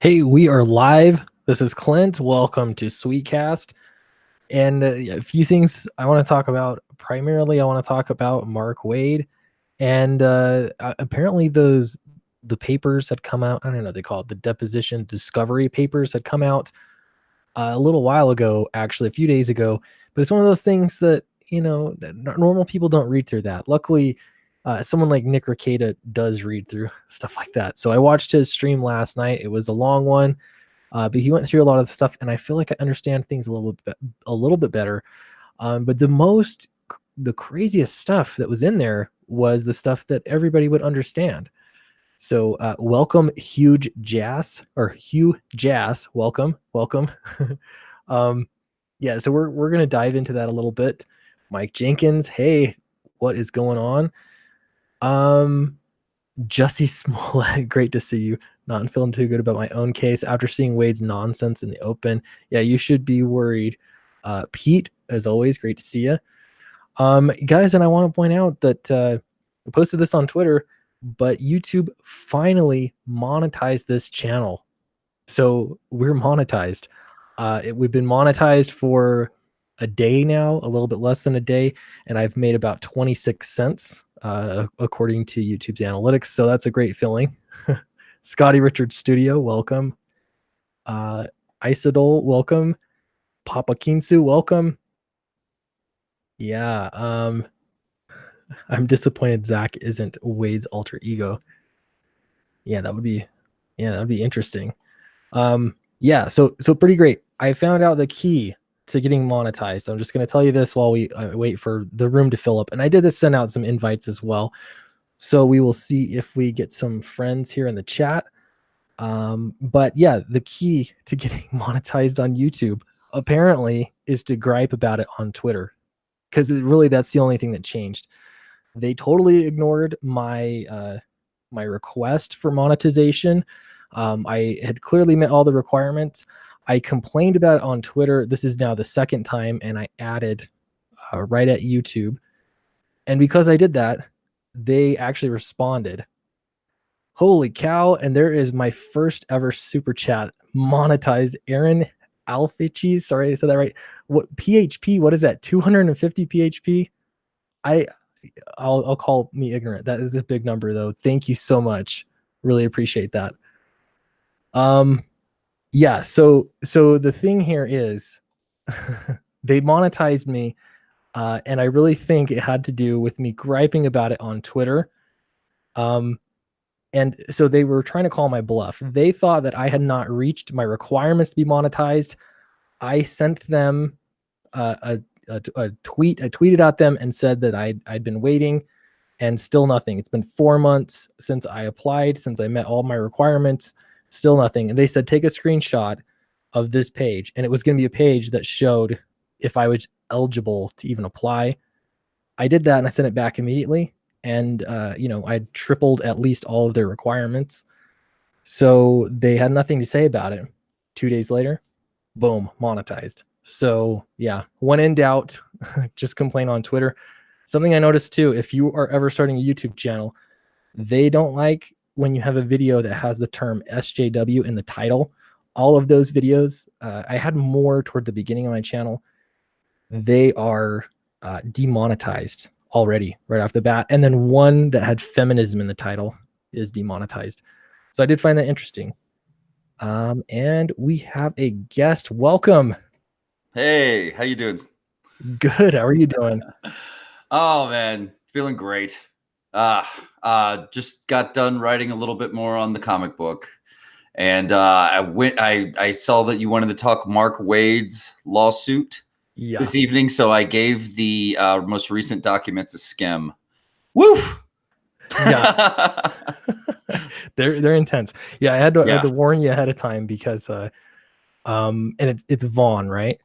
Hey, we are live. This is Clint. Welcome to Sweetcast. And a few things I want to talk about. Primarily, I want to talk about Mark WAID. And apparently, the papers had come out. I don't know, they call it the deposition discovery papers had come out a little while ago, actually, a few days ago. But it's one of those things that, normal people don't read through that. Luckily, someone like Nick Rekieta does read through stuff like that. So I watched his stream last night. It was a long one, but he went through a lot of the stuff, and I feel like I understand things a little bit better. But the craziest stuff that was in there was the stuff that everybody would understand. So welcome, Huge Jazz or Hugh Jazz. Welcome. um, yeah, so we're gonna dive into that a little bit. Mike Jenkins, hey, what is going on? Jussie Smollett, great to see you. Not feeling too good about my own case after seeing Wade's nonsense in the open. Yeah, you should be worried. Pete, as always, great to see you. Guys, and I want to point out that I posted this on Twitter, but YouTube finally monetized this channel. So we're monetized. We've been monetized for a day now, a little bit less than a day, and I've made about 26 cents according to YouTube's analytics. So that's a great feeling. Scotty Richards Studio, welcome. Isidol, welcome. Papa Kinsu, welcome. Yeah, I'm disappointed Zach isn't Wade's alter ego. Yeah, that would be interesting. Yeah, so pretty great. I found out the key to getting monetized. I'm just going to tell you this while we wait for the room to fill up. And I did send out some invites as well. So we will see if we get some friends here in the chat. But yeah, the key to getting monetized on YouTube apparently is to gripe about it on Twitter, because really that's the only thing that changed. They totally ignored my my request for monetization. I had clearly met all the requirements. I complained about it on Twitter. This is now the second time, and I added right at YouTube. And because I did that, they actually responded. Holy cow. And there is my first ever super chat monetized. Aaron Alfici. Sorry, I said that right. What PHP? What is that? 250 PHP? I'll call me ignorant. That is a big number though. Thank you so much. Really appreciate that. Yeah, so the thing here is they monetized me, and I really think it had to do with me griping about it on Twitter. And so they were trying to call my bluff. They thought that I had not reached my requirements to be monetized. I sent them a tweet. I tweeted at them and said that I'd been waiting, and still nothing. It's been 4 months since I applied, since I met all my requirements, still nothing. And they said, take a screenshot of this page. And it was going to be a page that showed if I was eligible to even apply. I did that and I sent it back immediately. And, I tripled at least all of their requirements. So they had nothing to say about it. 2 days later, boom, monetized. So yeah, when in doubt, just complain on Twitter. Something I noticed too, if you are ever starting a YouTube channel, they don't like when you have a video that has the term SJW in the title. All of those videos, I had more toward the beginning of my channel. They are demonetized already right off the bat. And then one that had feminism in the title is demonetized. So I did find that interesting. And we have a guest. Welcome. Hey, how you doing? Good. How are you doing? Oh man, feeling great. Just got done writing a little bit more on the comic book, and I saw that you wanted to talk Mark WAID's lawsuit this evening, so I gave the most recent documents a skim. Woof. Yeah. they're intense. Yeah, I had to warn you ahead of time because and it's Vaughn, right?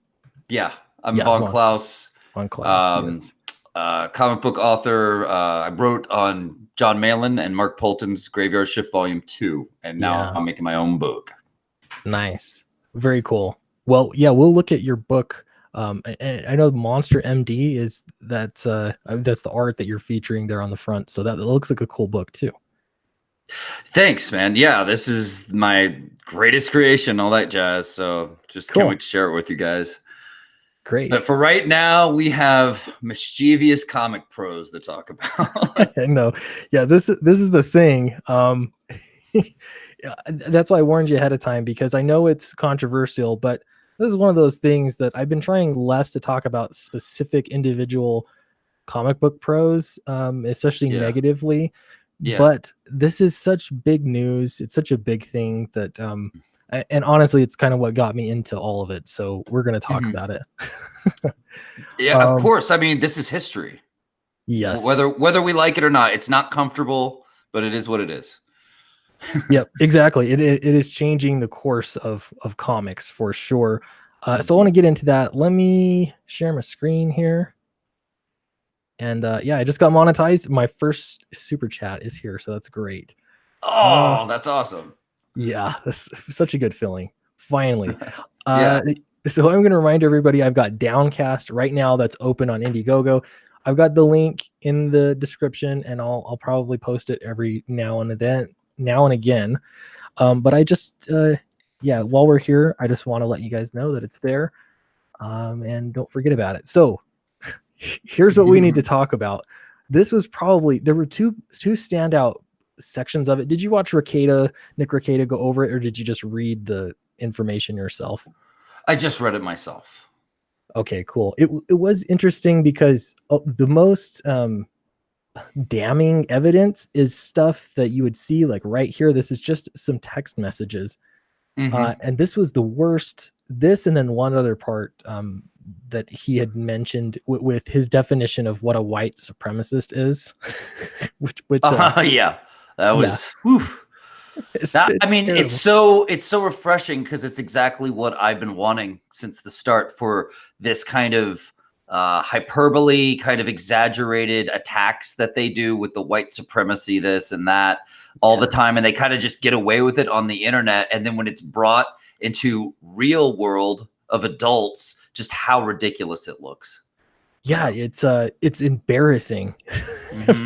Yeah, I'm Vaughn Klaus. Vaughn Klaus, yes. Comic book author. I wrote on John Malin and Mark Polton's Graveyard Shift Volume 2, and now I'm making my own book. Nice. Very cool. Well, yeah, we'll look at your book. I know Monster MD is that's the art that you're featuring there on the front. So that looks like a cool book too. Thanks, man. Yeah, this is my greatest creation, all that jazz. So just can't wait to share it with you guys. Great. But for right now, we have mischievous comic pros to talk about. No, yeah, this is the thing. That's why I warned you ahead of time, because I know it's controversial, but this is one of those things that I've been trying less to talk about specific individual comic book pros, especially negatively. But this is such big news. It's such a big thing that, and honestly, it's kind of what got me into all of it. So we're going to talk about it. Yeah, of course. I mean, this is history. Yes. Whether we like it or not, it's not comfortable, but it is what it is. Yep, exactly. It is changing the course of comics for sure. So I want to get into that. Let me share my screen here. And yeah, I just got monetized. My first super chat is here, so that's great. Oh, that's awesome. Yeah, that's such a good feeling. Finally. So I'm going to remind everybody, I've got Downcast right now that's open on Indiegogo. I've got the link in the description, and I'll probably post it every now and again. But I just yeah, while we're here, I just want to let you guys know that it's there. And don't forget about it. So here's what we need to talk about. This was probably, there were two standout sections of it. Did you watch Nick Rekieta go over it, or did you just read the information yourself? I just read it myself. Okay, cool. It was interesting because the most damning evidence is stuff that you would see like right here. This is just some text messages. And this was the worst. This, and then one other part that he had mentioned with his definition of what a white supremacist is. which yeah, that was. Oof. I mean, terrible. it's so refreshing, because it's exactly what I've been wanting since the start, for this kind of hyperbole, kind of exaggerated attacks that they do with the white supremacy, this and that, all the time, and they kind of just get away with it on the internet. And then when it's brought into real world of adults, just how ridiculous it looks. Yeah, it's embarrassing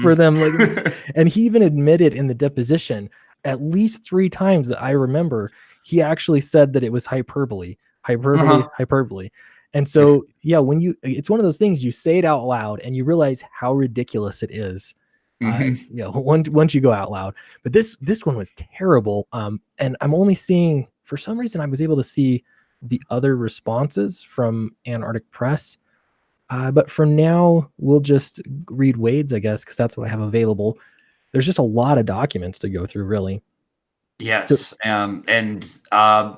for them. Like, and he even admitted in the deposition at least 3 times that I remember, he actually said that it was hyperbole. And so, yeah, it's one of those things, you say it out loud and you realize how ridiculous it is. Once you go out loud. But this one was terrible. And I'm only seeing, for some reason, I was able to see the other responses from Antarctic Press. But for now, we'll just read WAID's, I guess, because that's what I have available. There's just a lot of documents to go through, really. Yes. And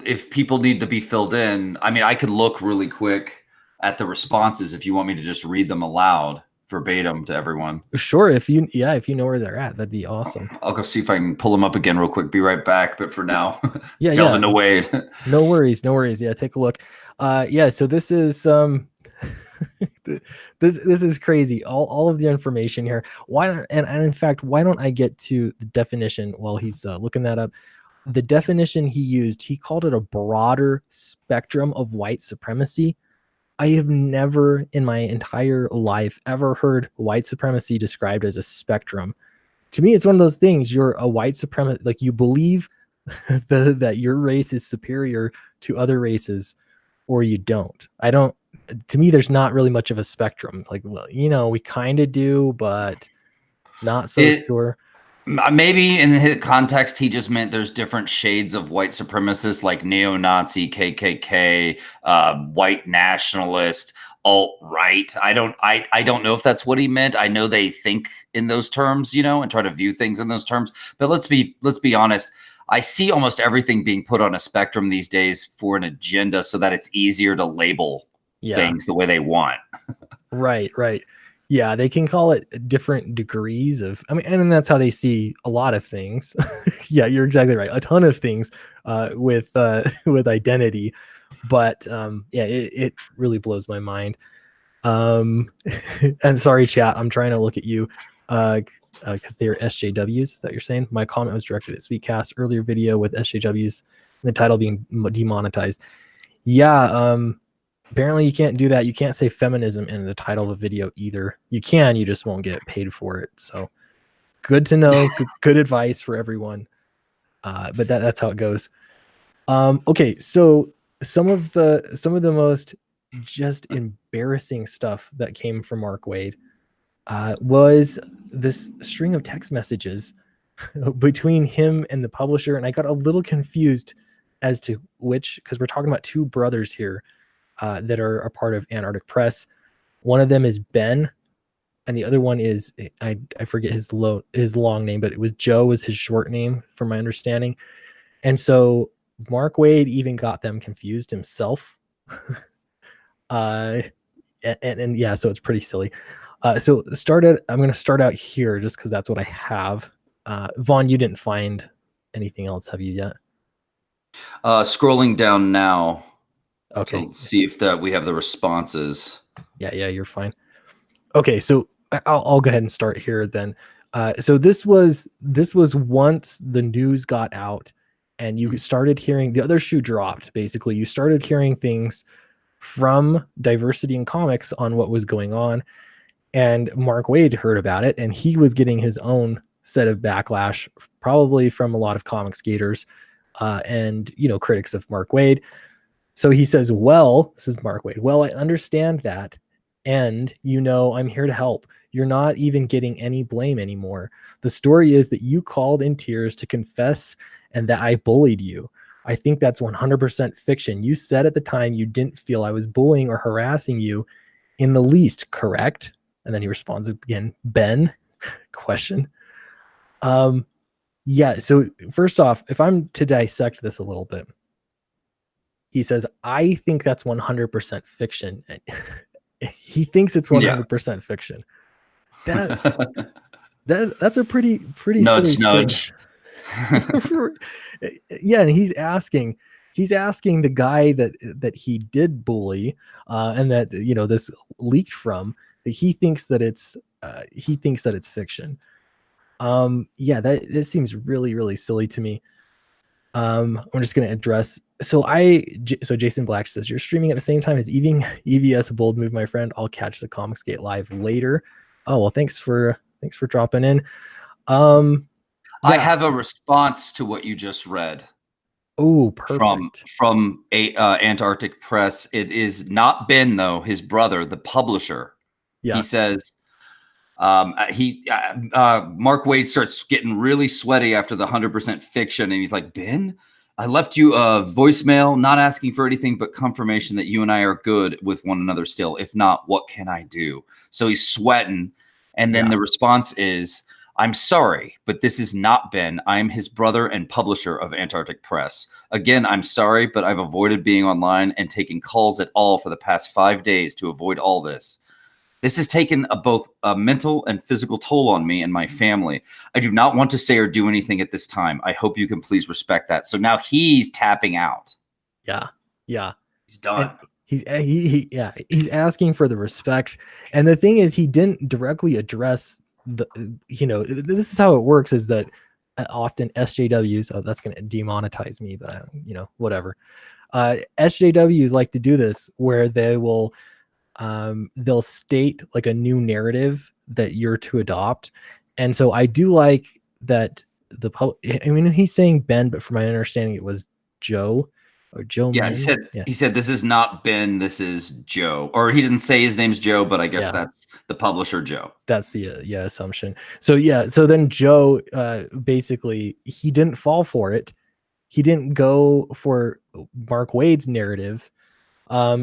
if people need to be filled in, I mean, I could look really quick at the responses if you want me to just read them aloud verbatim to everyone. Sure. If you know where they're at, that'd be awesome. I'll go see if I can pull them up again real quick. Be right back. But for now, delve into WAID. No worries. Yeah, take a look. Yeah, so this is this is crazy. All of the information here. Why not? And in fact, why don't I get to the definition while he's looking that up? The definition he used, he called it a broader spectrum of white supremacy. I have never in my entire life ever heard white supremacy described as a spectrum. To me, it's one of those things. You're a white supremacist, like you believe that your race is superior to other races, or you don't. To me, there's not really much of a spectrum. Like, well, we kind of do, but not so sure. Maybe in the context, he just meant there's different shades of white supremacists, like neo-Nazi, KKK, white nationalist, alt-right. I don't know if that's what he meant. I know they think in those terms, and try to view things in those terms. But let's be honest. I see almost everything being put on a spectrum these days for an agenda, so that it's easier to label things the way they want. Right. Yeah, they can call it different degrees of, and that's how they see a lot of things. Yeah, you're exactly right. A ton of things with identity. But yeah, it really blows my mind. And sorry, chat, I'm trying to look at you because they're SJWs. Is that what you're saying? My comment was directed at Sweetcast earlier video with SJWs, and the title being demonetized. Yeah, apparently you can't do that. You can't say feminism in the title of a video either. You can, you just won't get paid for it. So good to know. Good advice for everyone. But that's how it goes. Okay, so some of the most just embarrassing stuff that came from Mark Waid was this string of text messages between him and the publisher, and I got a little confused as to which, because we're talking about two brothers here that are a part of Antarctic Press. One of them is Ben, and the other one is I forget his long name, but it was Joe was his short name, from my understanding. And so Mark Waid even got them confused himself. uh, and yeah, so it's pretty silly. So I'm going to start out here just because that's what I have. Vaughn, you didn't find anything else, have you yet? Scrolling down now Okay. to see if that we have the responses. Yeah, you're fine. Okay, so I'll go ahead and start here then. So this was once the news got out and you started hearing the other shoe dropped. Basically, you started hearing things from Diversity in Comics on what was going on, and Mark Waid heard about it, and he was getting his own set of backlash, probably from a lot of comic skaters and critics of Mark Waid. So he says, well, this is Mark Waid. Well, I understand that. And, I'm here to help. You're not even getting any blame anymore. The story is that you called in tears to confess and that I bullied you. I think that's 100% fiction. You said at the time you didn't feel I was bullying or harassing you in the least, correct? And then he responds again, Ben, question. Yeah, so first off, if I'm to dissect this a little bit, he says, I think that's 100% fiction. He thinks it's 100% fiction. That's a pretty silly Nudge, statement. nudge. Yeah, and he's asking the guy that he did bully and that this leaked from, that he thinks that it's fiction. Yeah, that seems really, really silly to me. I'm just going to address. So Jason Black says, you're streaming at the same time as EVS Bold Move, my friend. I'll catch the Comicsgate live later. Oh, well, thanks for dropping in. Yeah. I have a response to what you just read. Oh, perfect. From Antarctic Press. It is not Ben, though, his brother, the publisher. Yeah. He says, Mark Waid starts getting really sweaty after the 100% fiction, and he's like, Ben, I left you a voicemail, not asking for anything but confirmation that you and I are good with one another still. If not, what can I do? So he's sweating, and then the response is, I'm sorry, but this is not Ben. I'm his brother and publisher of Antarctic Press. Again, I'm sorry, but I've avoided being online and taking calls at all for the past 5 days to avoid all this. This has taken both a mental and physical toll on me and my family. I do not want to say or do anything at this time. I hope you can please respect that. So now he's tapping out. Yeah. He's done. And he's asking for the respect. And the thing is, he didn't directly address this is how it works, is that often SJWs, that's going to demonetize me, but whatever. SJWs like to do this where they'll state like a new narrative that you're to adopt. And so I do like that he's saying Ben, but from my understanding it was Joe or Joe. Yeah, he said this is not Ben, this is Joe. Or he didn't say his name's Joe, but I guess that's the publisher, Joe. That's the assumption. So then Joe basically, he didn't fall for it. He didn't go for Mark Waid's narrative.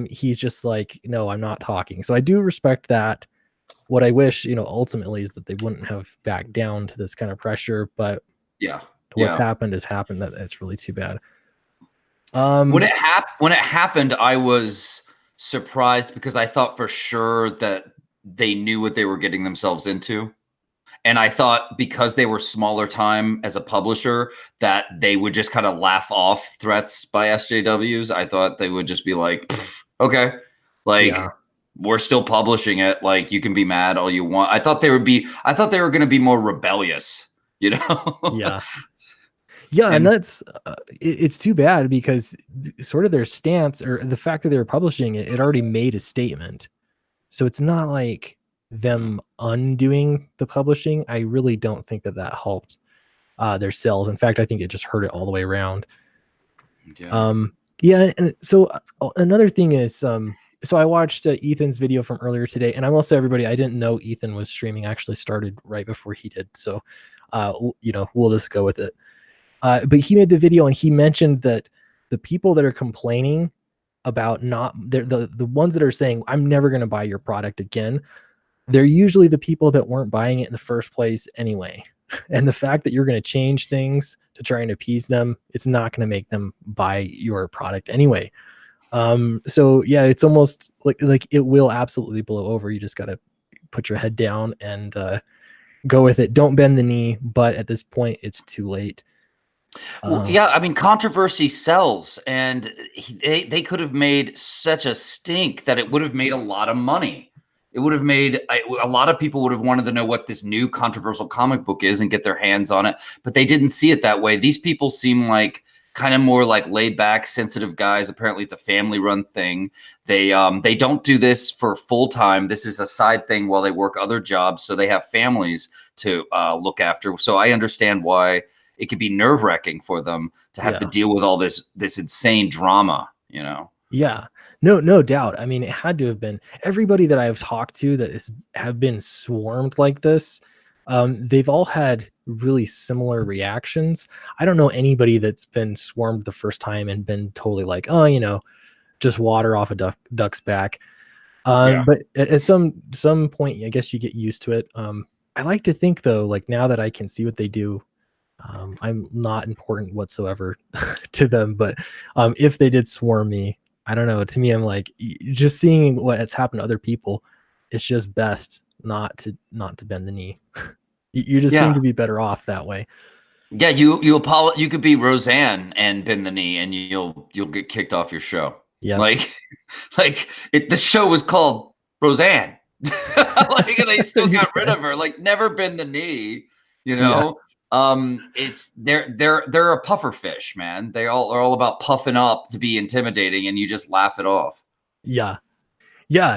He's just like, no, I'm not talking. So I do respect that. What I wish, ultimately, is that they wouldn't have backed down to this kind of pressure, but what's happened has happened. That's really too bad. When it happened, I was surprised because I thought for sure that they knew what they were getting themselves into. And I thought because they were smaller time as a publisher that they would just kind of laugh off threats by SJWs. I thought they would just be like, okay, we're still publishing it. Like, you can be mad all you want. I thought they were going to be more rebellious, Yeah, and that's it's too bad because sort of their stance, or the fact that they were publishing it already made a statement. So it's not like them undoing the publishing. I really don't think that helped their sales. In fact, I think it just hurt it all the way around. Yeah. Yeah, and so another thing is, so I watched Ethan's video from earlier today, and I will say, everybody, I didn't know Ethan was streaming. I actually started right before he did, so we'll just go with it. But he made the video, and he mentioned that the people that are complaining about the ones that are saying, I'm never going to buy your product again, they're usually the people that weren't buying it in the first place anyway. And the fact that you're going to change things to try and appease them, it's not going to make them buy your product anyway. So yeah, it's almost like it will absolutely blow over. You just got to put your head down and go with it. Don't bend the knee, but at this point it's too late. Well, yeah, I mean, controversy sells, and they could have made such a stink that it would have made a lot of money. It would have made a lot of people would have wanted to know what this new controversial comic book is and get their hands on it, but they didn't see it that way. These people seem like kind of more like laid back, sensitive guys. Apparently, it's a family run thing. They don't do this for full time. This is a side thing while they work other jobs, so they have families to look after. So I understand why it could be nerve wracking for them to have to deal with all this insane drama, Yeah, no doubt. I mean, it had to have been everybody that I've talked to that have been swarmed like this. They've all had really similar reactions. I don't know anybody that's been swarmed the first time and been totally like, oh, just water off a duck's back. But at some point, I guess you get used to it. I like to think though, like now that I can see what they do, I'm not important whatsoever to them. But if they did swarm me, I don't know. To me, I'm like, just seeing what has happened to other people, it's just best not to bend the knee. You just seem to be better off that way. Yeah, you could be Roseanne and bend the knee, and you'll get kicked off your show. Yeah, the show was called Roseanne, and they still got rid of her. Like, never bend the knee, It's they're a puffer fish, man. They are all about puffing up to be intimidating, and you just laugh it off. Yeah,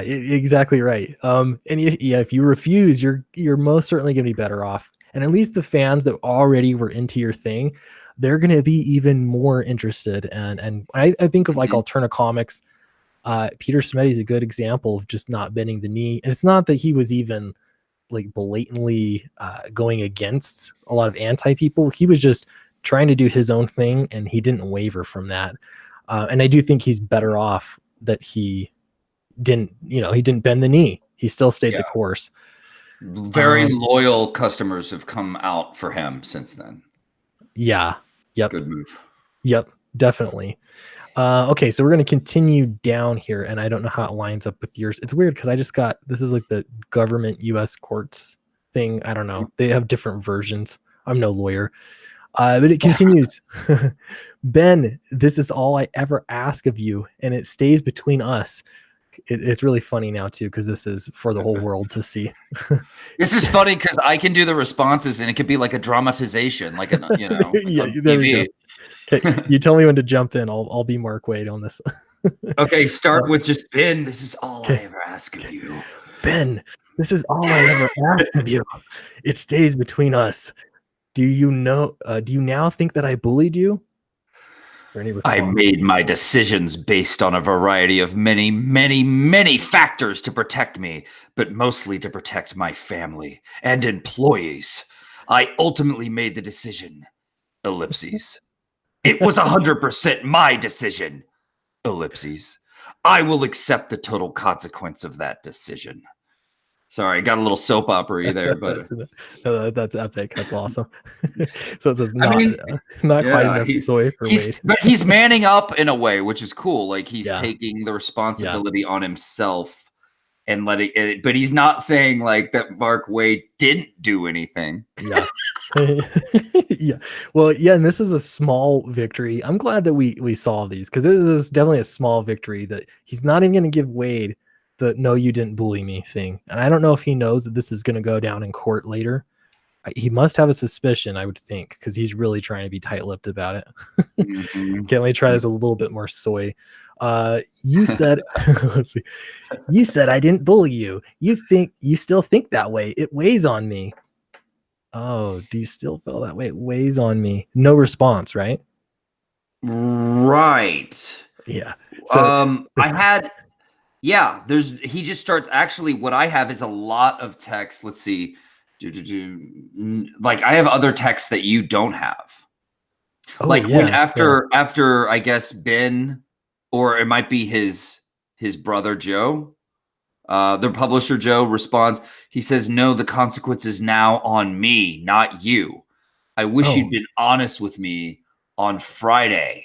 exactly right. And if you refuse, you're most certainly gonna be better off. And at least the fans that already were into your thing, they're gonna be even more interested. And I think of like Alterna Comics. Peter Smetty's a good example of just not bending the knee. And it's not that he was even like blatantly going against a lot of anti people. He was just trying to do his own thing, and he didn't waver from that. And I do think he's better off that he didn't bend the knee. He still stayed the course. Very loyal customers have come out for him since then. Yeah. Yep. Good move. Yep. Definitely. Okay, so we're going to continue down here, and I don't know how it lines up with yours. It's weird because I just got, this is like the government U.S. courts thing. I don't know. They have different versions. I'm no lawyer. But it continues. Ben, this is all I ever ask of you, and it stays between us. It's really funny now, too, because this is for the whole world to see. This is funny because I can do the responses, and it could be like a dramatization, like, yeah, there we go. Okay, you tell me when to jump in. I'll be Mark Waid on this. Okay, start with just Ben. This is all I ever ask of you. Ben, this is all I ever ask of you. It stays between us. Do you now think that I bullied you? I made my decisions based on a variety of many, many, many factors to protect me, but mostly to protect my family and employees. I ultimately made the decision. Ellipses. It was 100% my decision. Ellipses. I will accept the total consequence of that decision. Sorry, got a little soap opera there, but that's epic. That's awesome. So it says not quite enough soy for Wade. But he's manning up in a way, which is cool. Like he's taking the responsibility on himself and letting it. But he's not saying like that Mark Waid didn't do anything. Yeah. Yeah. Well, yeah, and this is a small victory. I'm glad that we saw these because this is definitely a small victory that he's not even going to give Waid the "no, you didn't bully me" thing. And I don't know if he knows that this is going to go down in court later. He must have a suspicion, I would think, because he's really trying to be tight-lipped about it. Can't we try this a little bit more soy? You said, let's see. You said I didn't bully you. You still think that way. It weighs on me. Oh, do you still feel that way? It weighs on me. No response, right? Right. Yeah. So I had, yeah, he just starts, actually, what I have is a lot of text. Let's see. Like, I have other texts that you don't have. oh Like, when yeah, yeah. after I guess Ben, or it might be his brother Joe, their publisher Joe responds, he says, "No, the consequence is now on me, not you. I wish Oh, you'd been honest with me on Friday."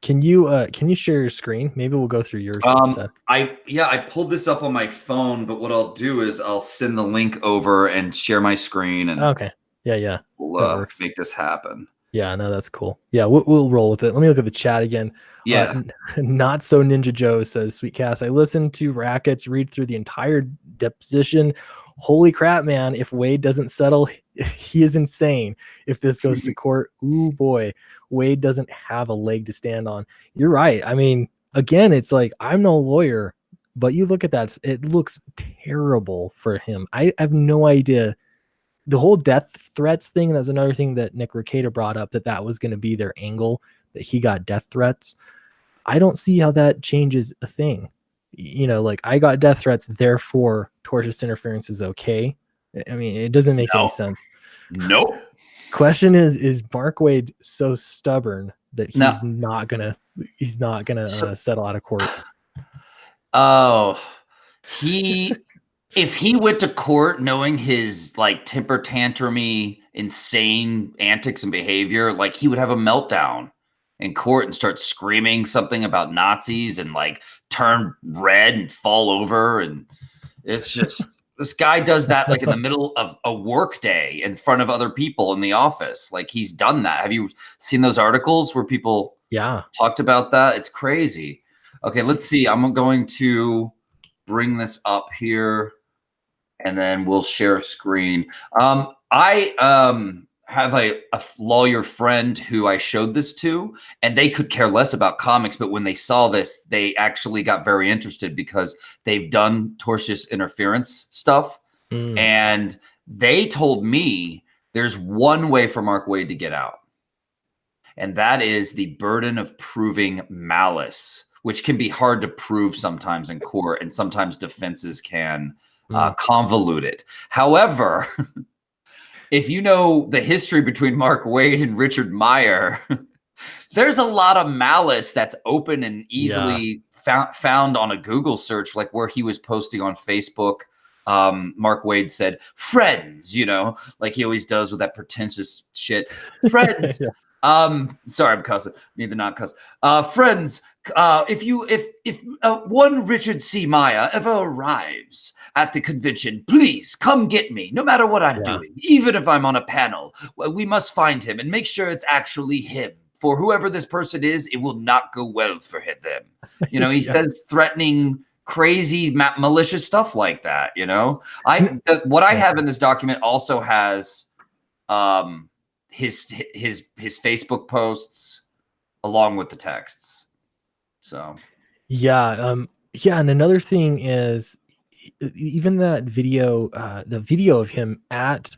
can you share your screen? Maybe we'll go through yours instead. I pulled this up on my phone, but what I'll do is I'll send the link over and share my screen, and Okay. Yeah, yeah. we'll That works. make this happen. Yeah, no, that's cool. Yeah, we'll roll with it. Let me look at the chat again. Yeah. Not so Ninja Joe says, "Sweet Cass, I listened to Rackets read through the entire deposition. Holy crap, man! If Wade doesn't settle, he is insane. If this goes to court, ooh boy, Wade doesn't have a leg to stand on." You're right. I mean, again, it's like I'm no lawyer, but you look at that; it looks terrible for him. I have no idea the whole death threats thing. That's another thing that Nick Rekieta brought up, that was going to be their angle, that he got death threats. I don't see how that changes a thing. Like, I got death threats, therefore tortious interference is okay. I mean, it doesn't make any sense. Nope. Question is Mark Wade so stubborn that he's No. not gonna settle out of court? Oh, if he went to court knowing his like temper tantrumy, insane antics and behavior, like he would have a meltdown in court and start screaming something about Nazis and like turn red and fall over. And it's just, this guy does that like in the middle of a work day in front of other people in the office. Like, he's done that. Have you seen those articles where people talked about that? It's crazy. Okay, let's see. I'm going to bring this up here, and then we'll share a screen. I have a lawyer friend who I showed this to, and they could care less about comics, but when they saw this, they actually got very interested because they've done tortious interference stuff. And they told me there's one way for Mark Wade to get out, and that is the burden of proving malice, which can be hard to prove sometimes in court, and sometimes defenses can convolute it. However, if you know the history between Mark Wade and Richard MEYER, there's a lot of malice that's open and easily found on a Google search, like where he was posting on Facebook. Mark Wade said, "Friends," like he always does with that pretentious shit. "Friends." Sorry, I'm cussing. Need to not cuss. "Friends, if one Richard C. MEYER ever arrives at the convention, please come get me, no matter what I'm doing. Even if I'm on a panel, we must find him and make sure it's actually him. For whoever this person is, it will not go well for them." He says threatening, crazy, malicious stuff like that. What I have in this document also has his Facebook posts along with the texts. So and another thing is, even that video, the video of him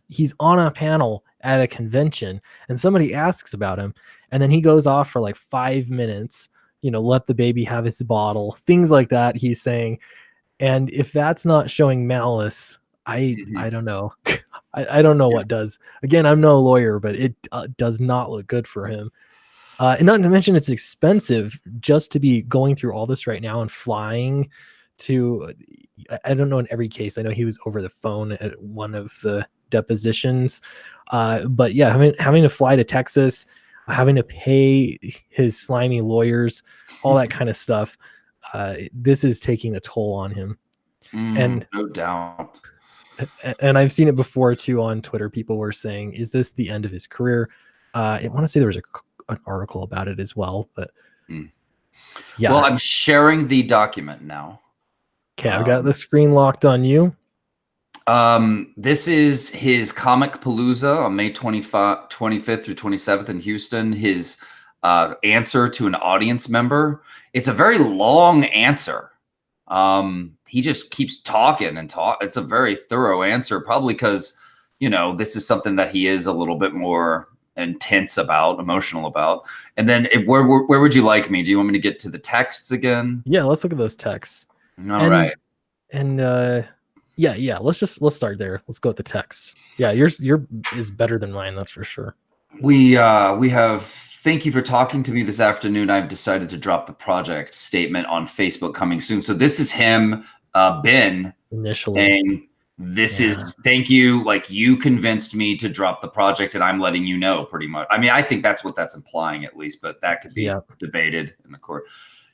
he's on a panel at a convention, and somebody asks about him, and then he goes off for like 5 minutes, let the baby have his bottle, things like that he's saying. And if that's not showing malice, I don't know. I don't know what does. Again, I'm no lawyer, but it does not look good for him. And not to mention, it's expensive just to be going through all this right now and flying to, I don't know in every case. I know he was over the phone at one of the depositions. But yeah, having to fly to Texas, having to pay his slimy lawyers, all that kind of stuff. This is taking a toll on him. And no doubt. And I've seen it before too on Twitter. People were saying, is this the end of his career? I want to say there was an article about it as well, but yeah. Well, I'm sharing the document now. Okay, I've got the screen locked on you. This is his Comic Palooza on May 25th through 27th in Houston. His answer to an audience member. It's a very long answer. He just keeps talking and talk. It's a very thorough answer, probably because, this is something that he is a little bit more and tense about, emotional about. And then where would you like me? Do you want me to get to the texts again? Yeah, let's look at those texts. All right. And yeah, let's start there. Let's go with the texts. Yeah, yours is better than mine, that's for sure. We have, thank you for talking to me this afternoon. I've decided to drop the project statement on Facebook coming soon. So this is him, Ben, initially saying, this is, thank you. Like, you convinced me to drop the project and I'm letting you know, pretty much. I mean, I think that's what that's implying, at least, but that could be debated in the court.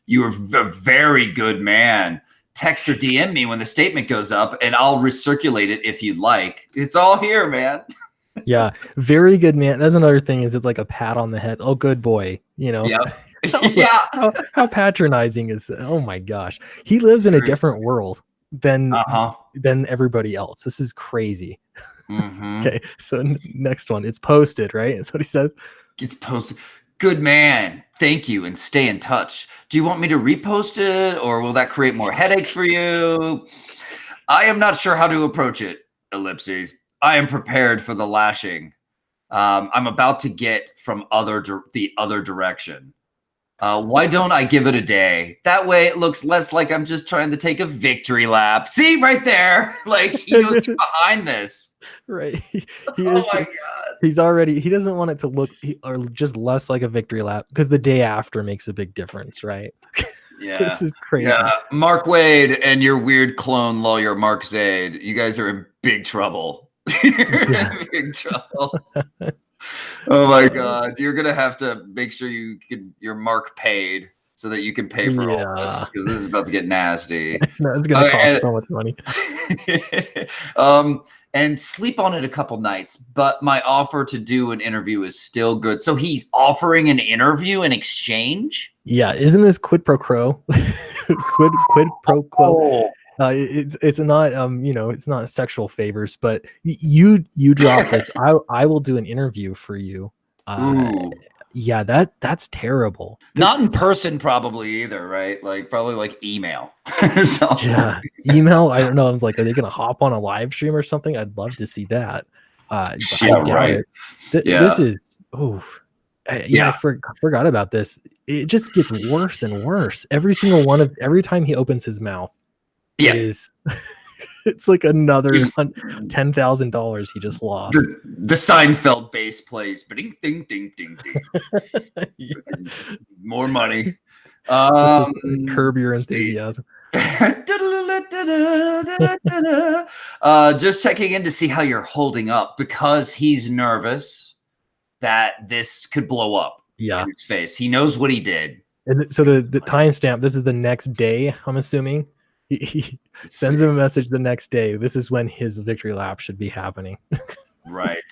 You are a very good man. Text or DM me when the statement goes up and I'll recirculate it if you'd like. It's all here, man. Yeah, very good man. That's another thing, is it's like a pat on the head. Oh, good boy. You know, how patronizing is that? Oh my gosh, he lives in a different world than everybody else. This is crazy. Okay, so next one, it's posted, right? That's what he says. It's posted. Good man, thank you, and stay in touch. Do you want me to repost it, or will that create more headaches for you? I am not sure how to approach it. Ellipses. I am prepared for the lashing. I'm about to get from the other direction. Why don't I give it a day? That way it looks less like I'm just trying to take a victory lap. See, right there? Like, he knows behind this. Right. Oh my God. He doesn't want it to look or just less like a victory lap, because the day after makes a big difference, right? Yeah. This is crazy. Yeah. Mark Wade and your weird clone lawyer, Mark Zaid, you guys are in big trouble. You're in big trouble. Oh my God. You're going to have to make sure you get your Mark paid so that you can pay for all this, because this is about to get nasty. No, it's going to cost so much money. And sleep on it a couple nights, but my offer to do an interview is still good. So he's offering an interview in exchange? Yeah. Isn't this quid pro quo? quid pro quo. It's not it's not sexual favors, but you drop this, I will do an interview for you. Yeah, that's terrible. Not in person, probably either, right? Like, probably like email or something. Yeah, email. I don't know. I was like, are they gonna hop on a live stream or something? I'd love to see that. Yeah, right. This is I forgot about this. It just gets worse and worse. Every time he opens his mouth, it's like another $10,000 he just lost. The Seinfeld bass plays, ding ding ding ding ding. More money. Curb Your Enthusiasm. Just checking in to see how you're holding up, because he's nervous that this could blow up in his face. He knows what he did. And so the timestamp, this is the next day, I'm assuming. He sends him a message the next day. This is when his victory lap should be happening. Right.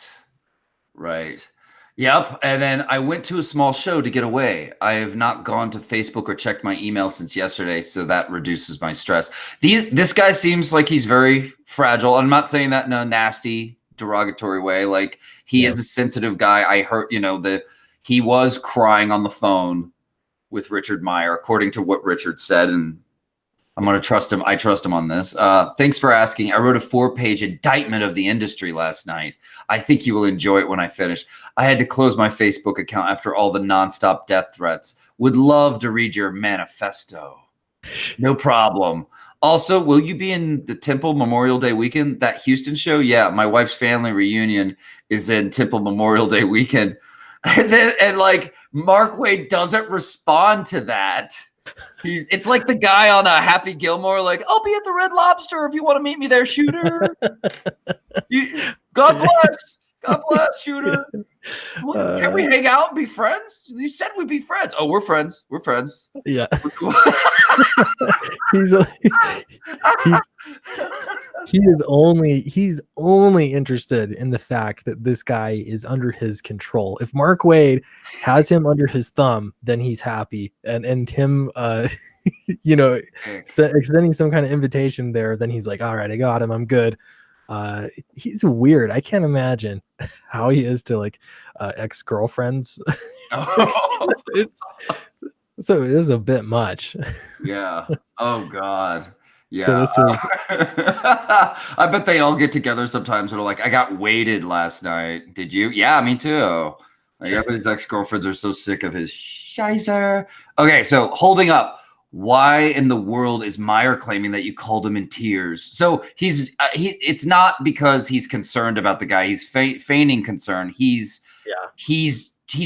Yep. And then I went to a small show to get away. I have not gone to Facebook or checked my email since yesterday, so that reduces my stress. This guy seems like he's very fragile. I'm not saying that in a nasty, derogatory way. Like, he is a sensitive guy. I heard, he was crying on the phone with Richard Meyer, according to what Richard said, and I'm going to trust him. I trust him on this. Thanks for asking. I wrote a 4-page indictment of the industry last night. I think you will enjoy it when I finish. I had to close my Facebook account after all the nonstop death threats. Would love to read your manifesto. No problem. Also, will you be in the Temple Memorial Day weekend? That Houston show? Yeah, my wife's family reunion is in Temple Memorial Day weekend. And like, Mark Wade doesn't respond to that. It's like the guy on Happy Gilmore, like, I'll be at the Red Lobster if you want to meet me there, shooter. God bless, shooter. Can we hang out and be friends? You said we'd be friends. Oh, we're friends. Yeah. He's only interested in the fact that this guy is under his control. If Mark Wade has him under his thumb, then he's happy. And him extending some kind of invitation there, then he's like, all right, I got him, I'm good. He's weird. I can't imagine how he is to like ex-girlfriends. So it is a bit much. Yeah. Oh God. Yeah. So this is... I bet they all get together sometimes and are like, I got weighted last night. Did you? Yeah, me too. Like, I bet his ex-girlfriends are so sick of his shizer. Okay, so holding up. Why in the world is Meyer claiming that you called him in tears? So it's not because he's concerned about the guy. He's feigning concern. He's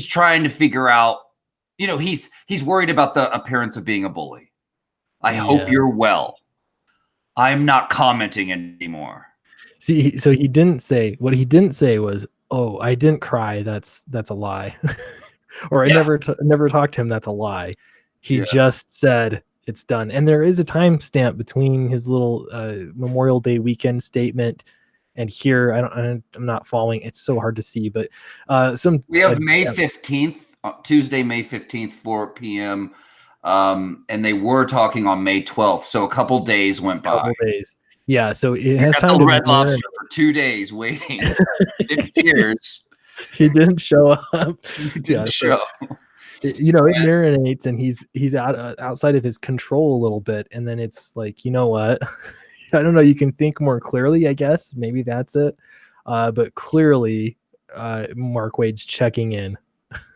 trying to figure out, he's worried about the appearance of being a bully. I hope you're well. I'm not commenting anymore. See, so he didn't say, what he didn't say was, "Oh, I didn't cry. That's a lie." Or I never talked to him. That's a lie. He just said it's done. And there is a timestamp between his little Memorial Day weekend statement and here. I'm not following. It's so hard to see, but we have May 15th, Tuesday, May 15th, 4 p.m. And they were talking on May 12th. So a couple days went by. Couple days. Yeah. So it has time to Red Lobster for 2 days waiting in tears. He didn't show up. He didn't show. It marinates, and he's outside of his control a little bit, and then it's like, you know what? I don't know. You can think more clearly, I guess. Maybe that's it. But clearly, Mark Waid's checking in.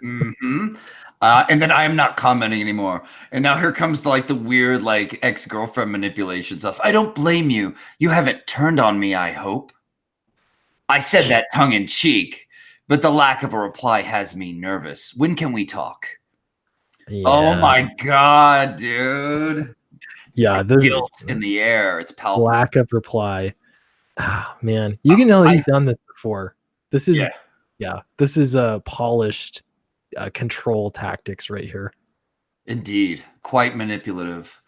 Mm-hmm. And then I am not commenting anymore. And now here comes the weird ex-girlfriend manipulation stuff. I don't blame you. You haven't turned on me, I hope. I said that tongue in cheek, but the lack of a reply has me nervous. When can we talk? Yeah. Oh my God, dude. Yeah, the guilt in the air. It's palpable. Lack of reply. Oh, man, you can tell he's done this before. This is this is a polished control tactics right here. Indeed, quite manipulative.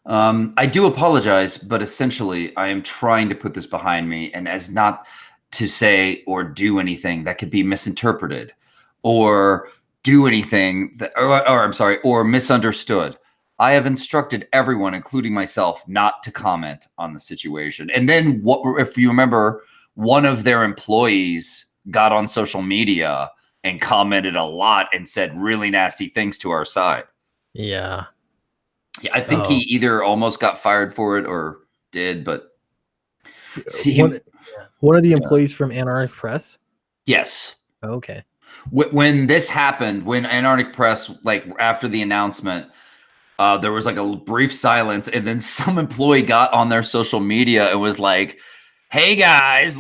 I do apologize, but essentially I am trying to put this behind me, and as not to say or do anything that could be misinterpreted or do anything that, or misunderstood. I have instructed everyone, including myself, not to comment on the situation. And then if you remember, one of their employees got on social media and commented a lot and said really nasty things to our side. Yeah. I think he either almost got fired for it or did, but one of the employees from Antarctic Press? Yes. Okay. When this happened, when Antarctic Press, after the announcement, there was a brief silence, and then some employee got on their social media and was like, "Hey guys,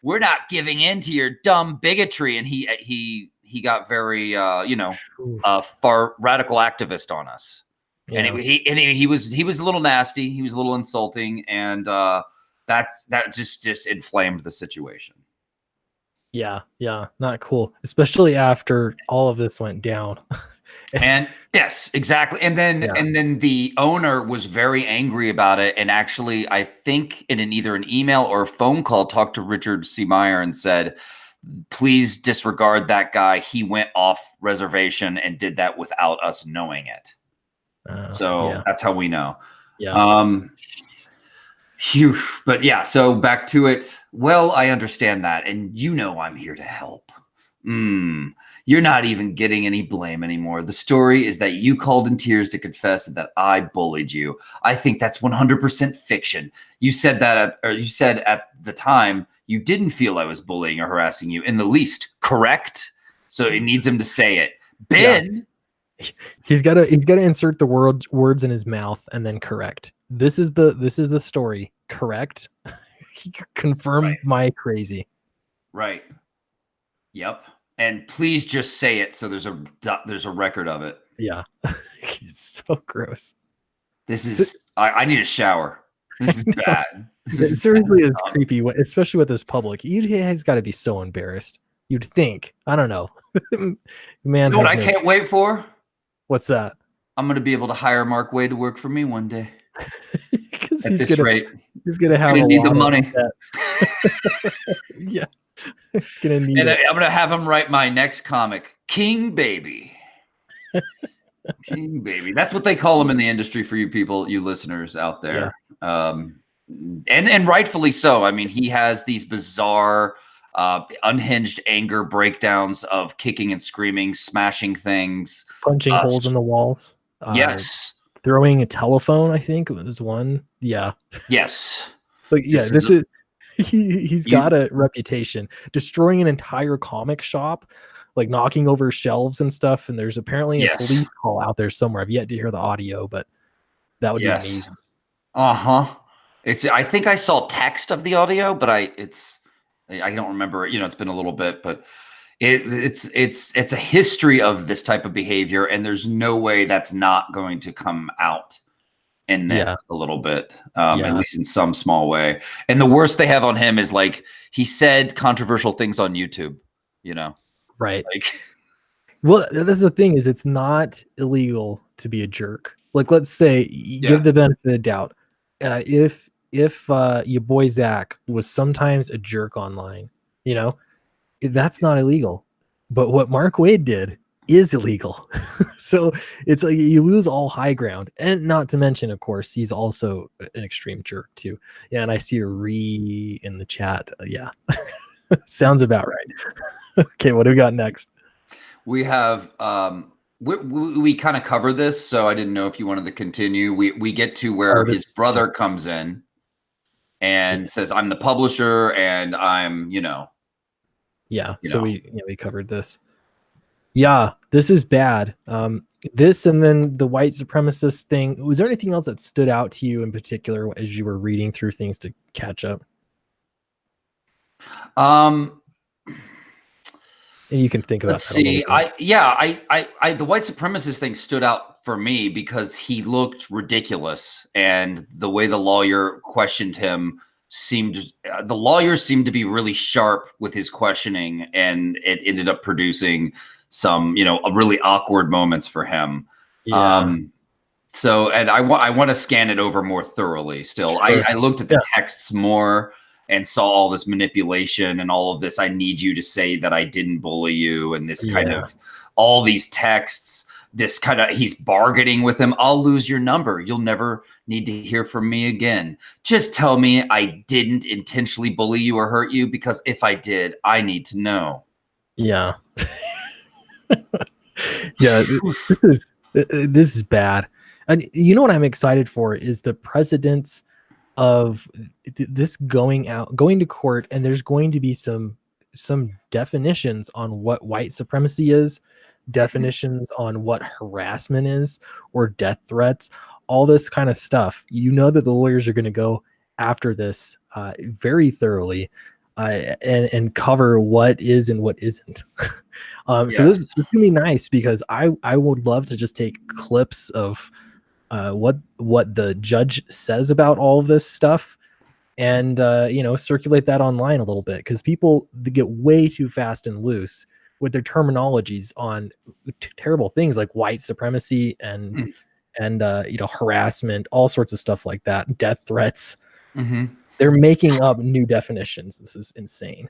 we're not giving in to your dumb bigotry," and he got very far radical activist on us. Yeah. And he was a little nasty, he was a little insulting, and that just inflamed the situation. Yeah, not cool, especially after all of this went down. And yes, exactly. And then the owner was very angry about it, and actually, I think in either an email or a phone call, talked to Richard C. Meyer and said, "Please disregard that guy. He went off reservation and did that without us knowing it." So that's how we know. Yeah. Phew. But yeah, so back to it. Well, I understand that, and I'm here to help. You're not even getting any blame anymore. The story is that you called in tears to confess that I bullied you. I think that's 100% fiction. You said that, you said at the time you didn't feel I was bullying or harassing you in the least, correct? So it needs him to say it. Ben, he's got to insert the words in his mouth and then correct. This is the story, correct? He confirmed my crazy. Right. Yep. And please just say it so there's a record of it. Yeah. It's so gross. This is I need a shower. This is bad. It seriously is creepy, especially with this public. He's got to be so embarrassed. You'd think. I don't know. Man, you know what I can't wait for? What's that? I'm going to be able to hire Mark Waid to work for me one day. At this rate, he's going to have need the money. Yeah. It's going to need and I'm going to have him write my next comic, King Baby. King Baby. That's what they call him in the industry for you people, you listeners out there. Yeah. And rightfully so. I mean, he has these bizarre, unhinged anger breakdowns of kicking and screaming, smashing things, punching holes in the walls. Yes. Throwing a telephone, I think was one. Yeah. Yes. But yeah, this is he's got a reputation. Destroying an entire comic shop like knocking over shelves and stuff. And there's apparently a Yes. police call out there somewhere. I've yet to hear the audio, but that would be Yes. amazing. I think I saw text of the audio, but I don't remember. You know, it's been a little bit, but it's a history of this type of behavior, and there's no way that's not going to come out in this a little bit, at least in some small way. And the worst they have on him is like he said controversial things on YouTube, you know? Right. Like, well, that's the thing is it's not illegal to be a jerk. Like, let's say give the benefit of the doubt. If your boy Zach was sometimes a jerk online, you know, that's not illegal. But what Mark Wade did is illegal. So it's like you lose all high ground. And not to mention, of course, he's also an extreme jerk too. Yeah, and I see a re in the chat. Yeah. Sounds about right. Okay, what do we got next? We have we kind of cover this, so I didn't know if you wanted to continue. We get to where his brother comes in and says, "I'm the publisher, and I'm, you know." Yeah, so we covered this. Yeah, this is bad. This and then the white supremacist thing. Was there anything else that stood out to you in particular as you were reading through things to catch up? And you can think about. Let's see. The white supremacist thing stood out for me because he looked ridiculous, and the way the lawyer questioned him the lawyer seemed to be really sharp with his questioning, and it ended up producing some, really awkward moments for him. Yeah. So, and I want to scan it over more thoroughly still. Sure. I looked at the texts more and saw all this manipulation and all of this. I need you to say that I didn't bully you. And this kind of all these texts, this kind of, he's bargaining with him. I'll lose your number. You'll never need to hear from me again. Just tell me I didn't intentionally bully you or hurt you, because if I did, I need to know. Yeah. Yeah. This is bad. And you know what I'm excited for is the precedents of this going to court, and there's going to be some definitions on what white supremacy is, definitions on what harassment is, or death threats, all this kind of stuff. You know that the lawyers are going to go after this very thoroughly and cover what is and what isn't. So this is gonna be nice, because I would love to just take clips of what the judge says about all of this stuff, and circulate that online a little bit, because people get way too fast and loose with their terminologies on terrible things like white supremacy and harassment, all sorts of stuff like that, death threats. They're making up new definitions. This is insane.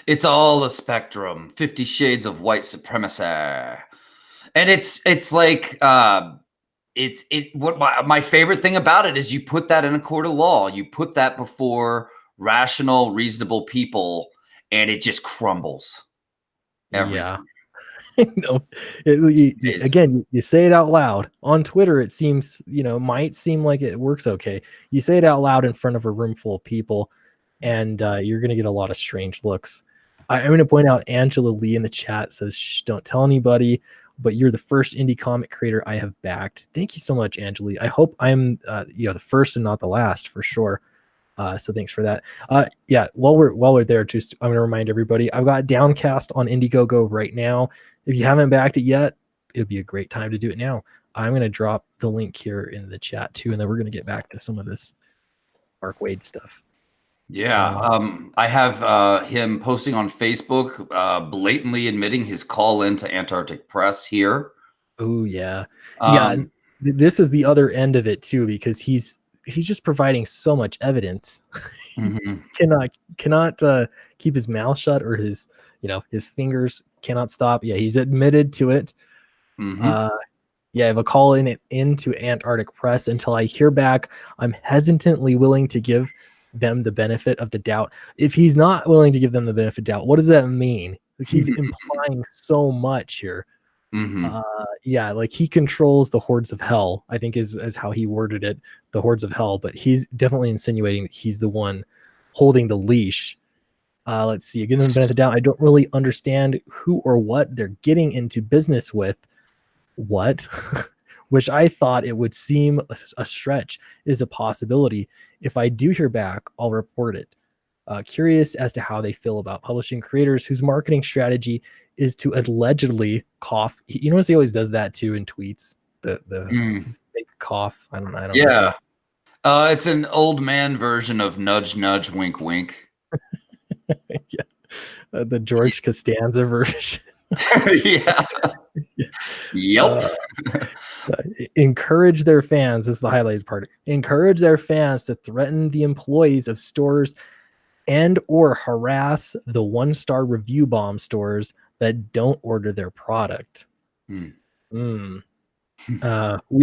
It's all a spectrum. 50 Shades of White Supremacy, and it's like what my favorite thing about it is you put that in a court of law. You put that before rational, reasonable people, and it just crumbles. Every time. No, again, you say it out loud on Twitter. It seems, might seem like it works okay. You say it out loud in front of a room full of people, and you're going to get a lot of strange looks. I'm going to point out Angela Lee in the chat says, "Shh, don't tell anybody, but you're the first indie comic creator I have backed." Thank you so much, Angela Lee. I hope I'm the first and not the last, for sure. So thanks for that. While we're there, just I'm going to remind everybody, I've got Downcast on Indiegogo right now. If you haven't backed it yet, it'd be a great time to do it now. I'm going to drop the link here in the chat too, and then we're going to get back to some of this Mark Wade stuff. I have him posting on Facebook, blatantly admitting his call into Antarctic Press here. Oh yeah. This is the other end of it too, because he's just providing so much evidence. cannot keep his mouth shut, or his fingers cannot stop. He's admitted to it. I have a call into Antarctic Press. Until I hear back, I'm hesitantly willing to give them the benefit of the doubt. If he's not willing to give them the benefit of doubt, what does that mean? He's implying so much here. Like he controls the hordes of hell, I think is how he worded it, the hordes of hell. But he's definitely insinuating that he's the one holding the leash Let's see. Give them the benefit of the doubt. I don't really understand who or what they're getting into business with. What? Which I thought it would seem a stretch is a possibility. If I do hear back, I'll report it. Curious as to how they feel about publishing creators whose marketing strategy is to allegedly cough. You notice he always does that too in tweets. The fake cough. I don't know. Yeah. It's an old man version of nudge, nudge, wink, wink. Yeah. The George Costanza version. Yeah. Yep. Encourage their fans. This is the highlighted part. Encourage their fans to threaten the employees of stores and or harass the 1-star review bomb stores that don't order their product. We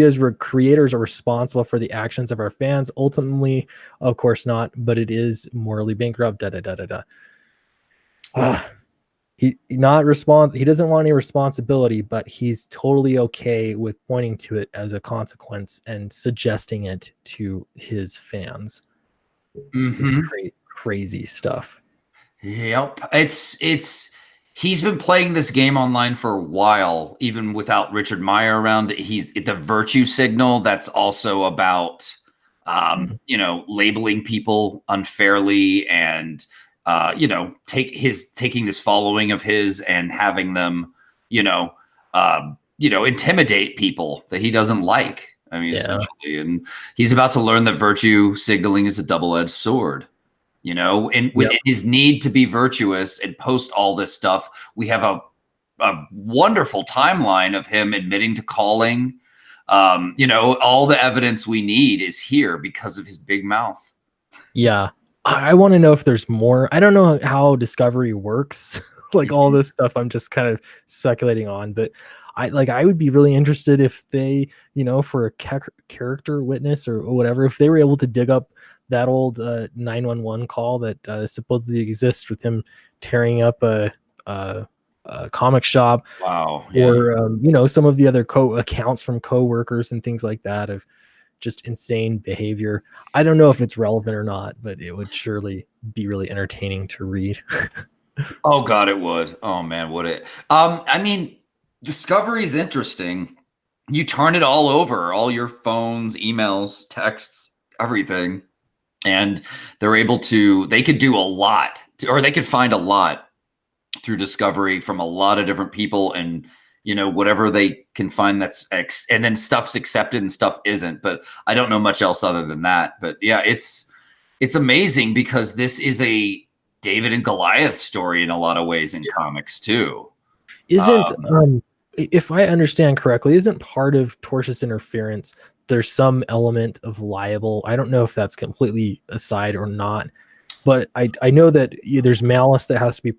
as creators are responsible for the actions of our fans. Ultimately, of course not, but it is morally bankrupt. He doesn't want any responsibility, but he's totally okay with pointing to it as a consequence and suggesting it to his fans. This is crazy stuff. Yep. He's been playing this game online for a while, even without Richard Meyer around. He's the virtue signal. That's also about, labeling people unfairly and, taking this following of his and having them, intimidate people that he doesn't like. I mean, essentially, and he's about to learn that virtue signaling is a double-edged sword. And with his need to be virtuous and post all this stuff, we have a wonderful timeline of him admitting to calling. All the evidence we need is here because of his big mouth. Yeah. I want to know if there's more. I don't know how Discovery works. Like all this stuff I'm just kind of speculating on, but I would be really interested if they, for a character witness or whatever, if they were able to dig up that old 911 call that supposedly exists with him tearing up a comic shop. Wow. Yeah. Or, some of the other accounts from co-workers and things like that of just insane behavior. I don't know if it's relevant or not, but it would surely be really entertaining to read. Oh God, it would. Oh man, would it? Discovery is interesting. You turn it all over, all your phones, emails, texts, everything. And they could do a lot, or they could find a lot through Discovery from a lot of different people and, whatever they can find and then stuff's accepted and stuff isn't. But I don't know much else other than that. But yeah, it's amazing because this is a David and Goliath story in a lot of ways in comics too. Isn't, if I understand correctly, isn't part of tortious interference there's some element of liable? I don't know if that's completely aside or not, but I know that there's malice that has to be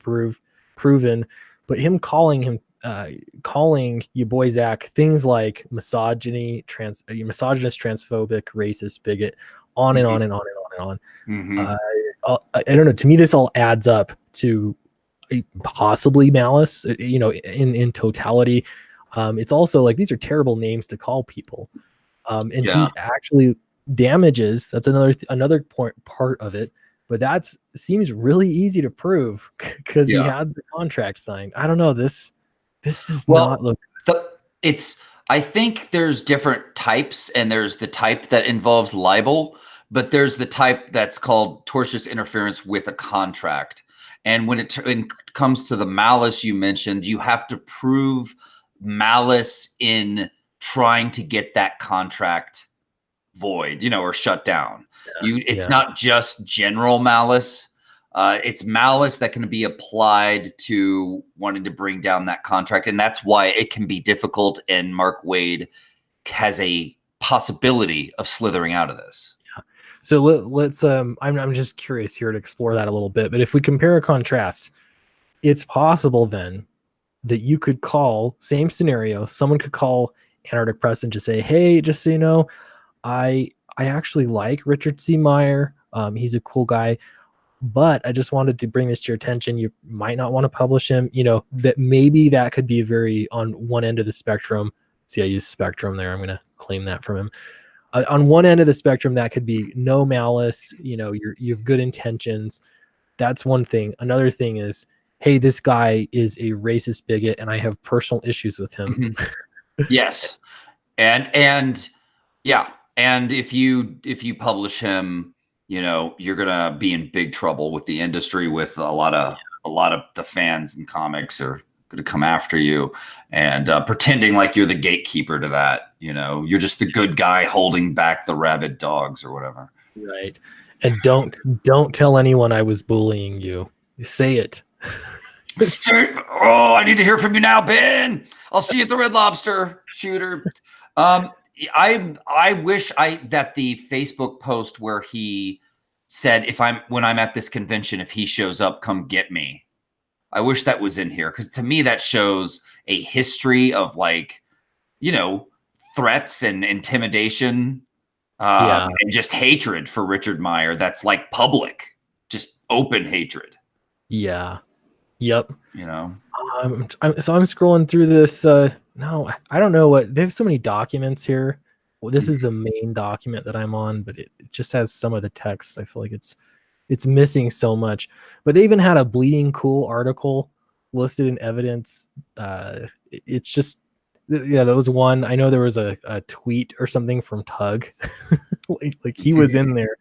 proven, but him calling you boy Zach things like misogynist, transphobic, racist, bigot, on and on and on and on and on. I don't know. To me, this all adds up to possibly malice, in totality. It's also like these are terrible names to call people. He's actually damages. That's another part of it, but that seems really easy to prove because he had the contract signed. I don't know. This is not look. I think there's different types, and there's the type that involves libel, but there's the type that's called tortious interference with a contract. And when it comes to the malice you mentioned, you have to prove malice in trying to get that contract void, or shut down. It's not just general malice. It's malice that can be applied to wanting to bring down that contract. And that's why it can be difficult. And Mark Waid has a possibility of slithering out of this. Yeah. So let's, I'm just curious here to explore that a little bit, but if we compare or contrast, it's possible then that you could call, same scenario, someone could call Antarctic Press and just say, hey, just so you know, I actually like Richard C. Meyer. He's a cool guy, but I just wanted to bring this to your attention. You might not want to publish him, that maybe that could be very on one end of the spectrum. See, I use spectrum there. I'm going to claim that from him. On one end of the spectrum, that could be no malice. You have good intentions. That's one thing. Another thing is, hey, this guy is a racist bigot and I have personal issues with him. Yes. And yeah. And if you publish him, you know, you're gonna be in big trouble with the industry, with a lot of the fans and comics are gonna come after you and pretending like you're the gatekeeper to that. You know, you're just the good guy holding back the rabid dogs or whatever. Right. And don't tell anyone I was bullying you. Say it. Oh, I need to hear from you now, Ben. I'll see you at the Red Lobster, shooter. I wish that the Facebook post where he said, when I'm at this convention, if he shows up, come get me. I wish that was in here, because to me that shows a history of, like, you know, threats and intimidation, and just hatred for Richard Meyer. That's like public, just open hatred. Yeah. Yep. You know. So I'm scrolling through this. No, I don't know what, they have so many documents here. Well, this is the main document that I'm on, but it just has some of the text. I feel like it's missing so much. But they even had a Bleeding Cool article listed in evidence. It's just, yeah, that was one. I know there was a tweet or something from Tug. like he was in there.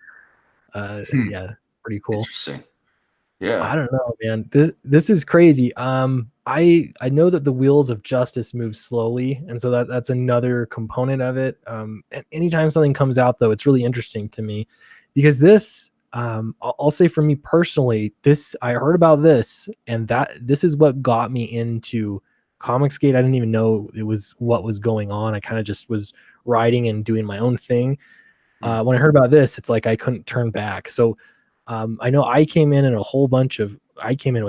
Yeah, pretty cool. Interesting. Yeah. I don't know, man. This is crazy. I know that the wheels of justice move slowly, and so that's another component of it. And anytime something comes out, though, it's really interesting to me, because this, I'll say for me personally, I heard about this, and this is what got me into Comicsgate. I didn't even know it was what was going on. I kind of just was writing and doing my own thing. When I heard about this, it's like I couldn't turn back. So I know I came in with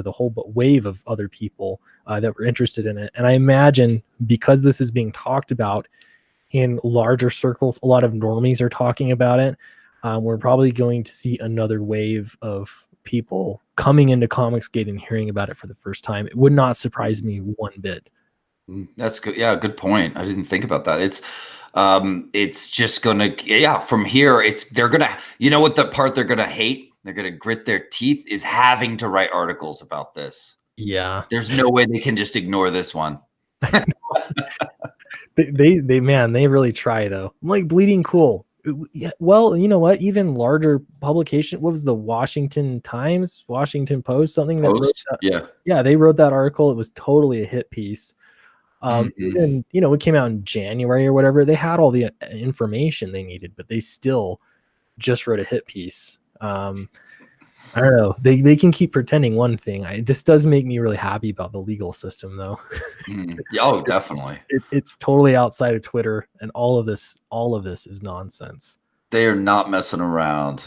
a whole wave of other people that were interested in it. And I imagine, because this is being talked about in larger circles, a lot of normies are talking about it. We're probably going to see another wave of people coming into Comicsgate and hearing about it for the first time. It would not surprise me one bit. That's good. Yeah, good point. I didn't think about that. It's just gonna, from here, they're gonna, you know what the part they're gonna hate? They're going to grit their teeth is having to write articles about this. Yeah. There's no way they can just ignore this one. they really try, though. I'm like, Bleeding Cool. Yeah, well, you know what? Even larger publication, what was the Washington Times, Washington Post, something that wrote that? Yeah, they wrote that article. It was totally a hit piece. Even, you know, it came out in January or whatever. They had all the information they needed, but they still just wrote a hit piece. I don't know. They can keep pretending one thing. This does make me really happy about the legal system, though. Oh, definitely. It's totally outside of Twitter, and all of this is nonsense. They are not messing around.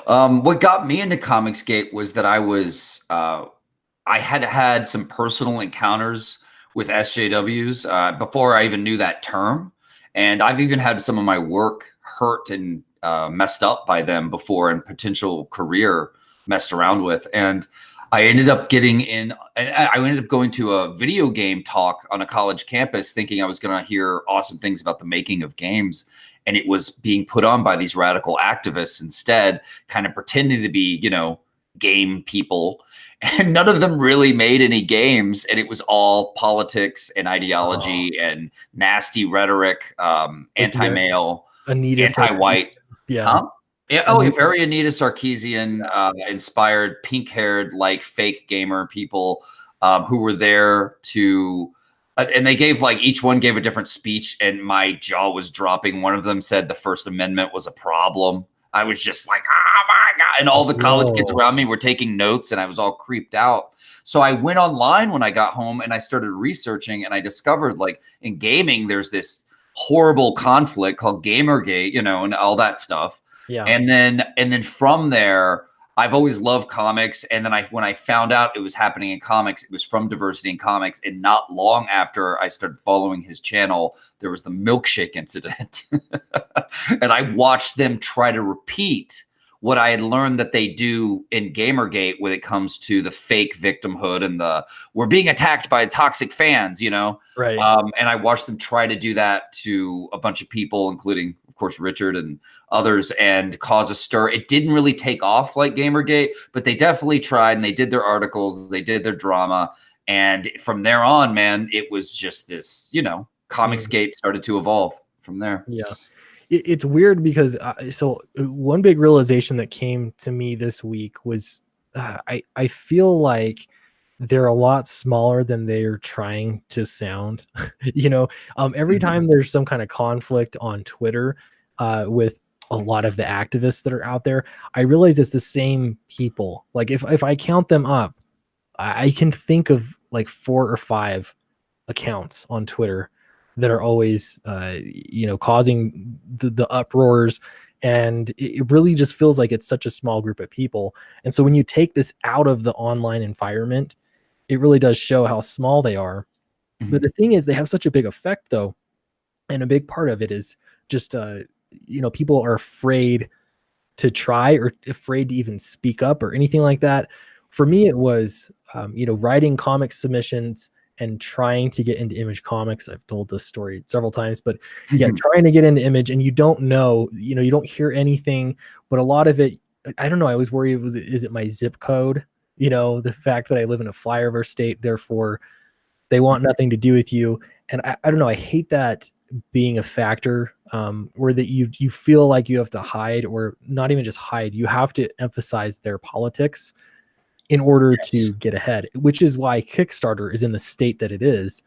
What got me into Comicsgate was that I had some personal encounters with SJWs before I even knew that term, and I've even had some of my work hurt and messed up by them before, and potential career messed around with. And I ended up going to a video game talk on a college campus thinking I was going to hear awesome things about the making of games. And it was being put on by these radical activists instead, kind of pretending to be, you know, game people. And none of them really made any games. And it was all politics and ideology and nasty rhetoric, anti-male, anti-white. Yeah. Huh? Yeah. Oh, very Anita Sarkeesian inspired, pink-haired, like fake gamer people who were there to, and they gave, like, each one gave a different speech, and my jaw was dropping. One of them said the First Amendment was a problem. I was just like, oh my God. And all the college kids around me were taking notes, and I was all creeped out. So I went online when I got home and I started researching, and I discovered, like, in gaming, there's this horrible conflict called Gamergate, you know, and all that stuff. Yeah. And then from there, I've always loved comics. And then when I found out it was happening in comics, it was from Diversity in Comics. And not long after I started following his channel, there was the milkshake incident. And I watched them try to repeat what I had learned that they do in Gamergate when it comes to the fake victimhood and the we're being attacked by toxic fans, you know. Right. And I watched them try to do that to a bunch of people, including, of course, Richard and others, and cause a stir. It didn't really take off like Gamergate, but they definitely tried, and they did their articles, they did their drama. And from there on, man, it was just this, you know, Comicsgate started to evolve from there. Yeah. It's weird because so one big realization that came to me this week was I feel like they're a lot smaller than they're trying to sound. You know, every time there's some kind of conflict on Twitter with a lot of the activists that are out there, I realize it's the same people. Like if I count them up, I can think of like 4 or 5 accounts on Twitter that are always you know, causing the uproars, and it really just feels like it's such a small group of people. And so when you take this out of the online environment, it really does show how small they are. But the thing is, they have such a big effect though, and a big part of it is just you know, people are afraid to try or afraid to even speak up or anything like that. For me, it was you know, writing comic submissions and trying to get into Image Comics. I've told this story several times, but yeah, trying to get into Image, and you don't know, you know, you don't hear anything, but a lot of it, I don't know. I was worried, is it my zip code? You know, the fact that I live in a flyover state, therefore they want nothing to do with you. And I don't know. I hate that being a factor where that you feel like you have to hide, or not even just hide. You have to emphasize their politics in order to get ahead, which is why Kickstarter is in the state that it is.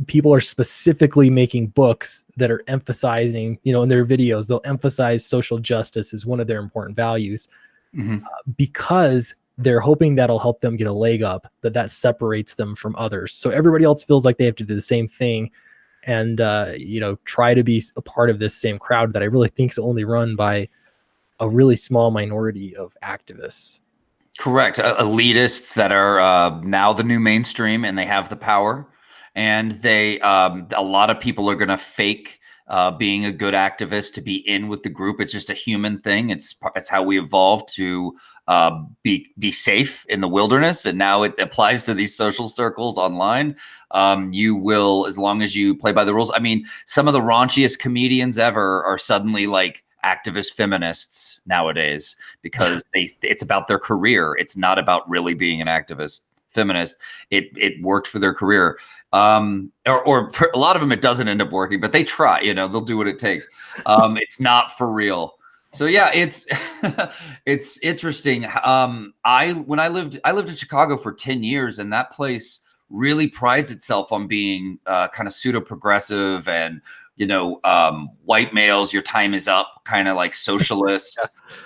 People are specifically making books that are emphasizing, you know, in their videos, they'll emphasize social justice as one of their important values because they're hoping that'll help them get a leg up, that separates them from others. So everybody else feels like they have to do the same thing and, you know, try to be a part of this same crowd that I really think is only run by a really small minority of activists. Correct. Elitists that are now the new mainstream, and they have the power, and they a lot of people are going to fake being a good activist to be in with the group. It's just a human thing. It's how we evolved to be safe in the wilderness, and now it applies to these social circles online. You will, as long as you play by the rules. I mean, some of the raunchiest comedians ever are suddenly like activist feminists nowadays because it's about their career. It's not about really being an activist feminist. It worked for their career. Or for a lot of them, it doesn't end up working, but they try, you know, they'll do what it takes. It's not for real. So yeah, it's, it's interesting. When I lived in Chicago for 10 years, and that place really prides itself on being kind of pseudo progressive and, you know, white males, your time is up, kind of like socialist.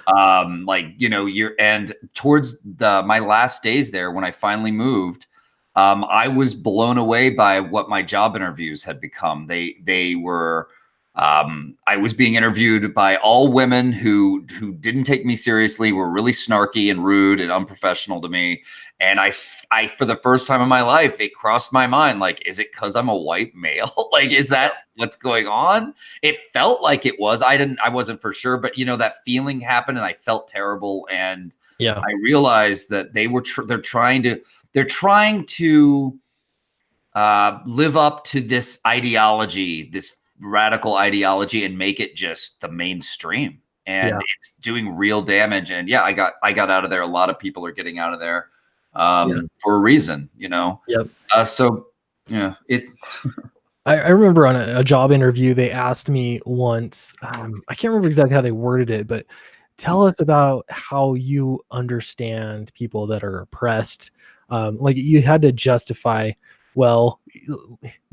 Like, you know, and towards my last days there, when I finally moved, I was blown away by what my job interviews had become. They were, I was being interviewed by all women who didn't take me seriously, were really snarky and rude and unprofessional to me. And I for the first time in my life, it crossed my mind, like, is it because I'm a white male? Like, is that what's going on? It felt like it was. I wasn't for sure, but you know, that feeling happened, and I felt terrible. And Yeah, I realized that they're trying to live up to this ideology, this radical ideology, and make it just the mainstream. And it's doing real damage. And yeah, I got out of there. A lot of people are getting out of there for a reason, you know? Yep. So yeah, it's, I remember on a job interview, they asked me once, I can't remember exactly how they worded it, but tell us about how you understand people that are oppressed. Like you had to justify, well,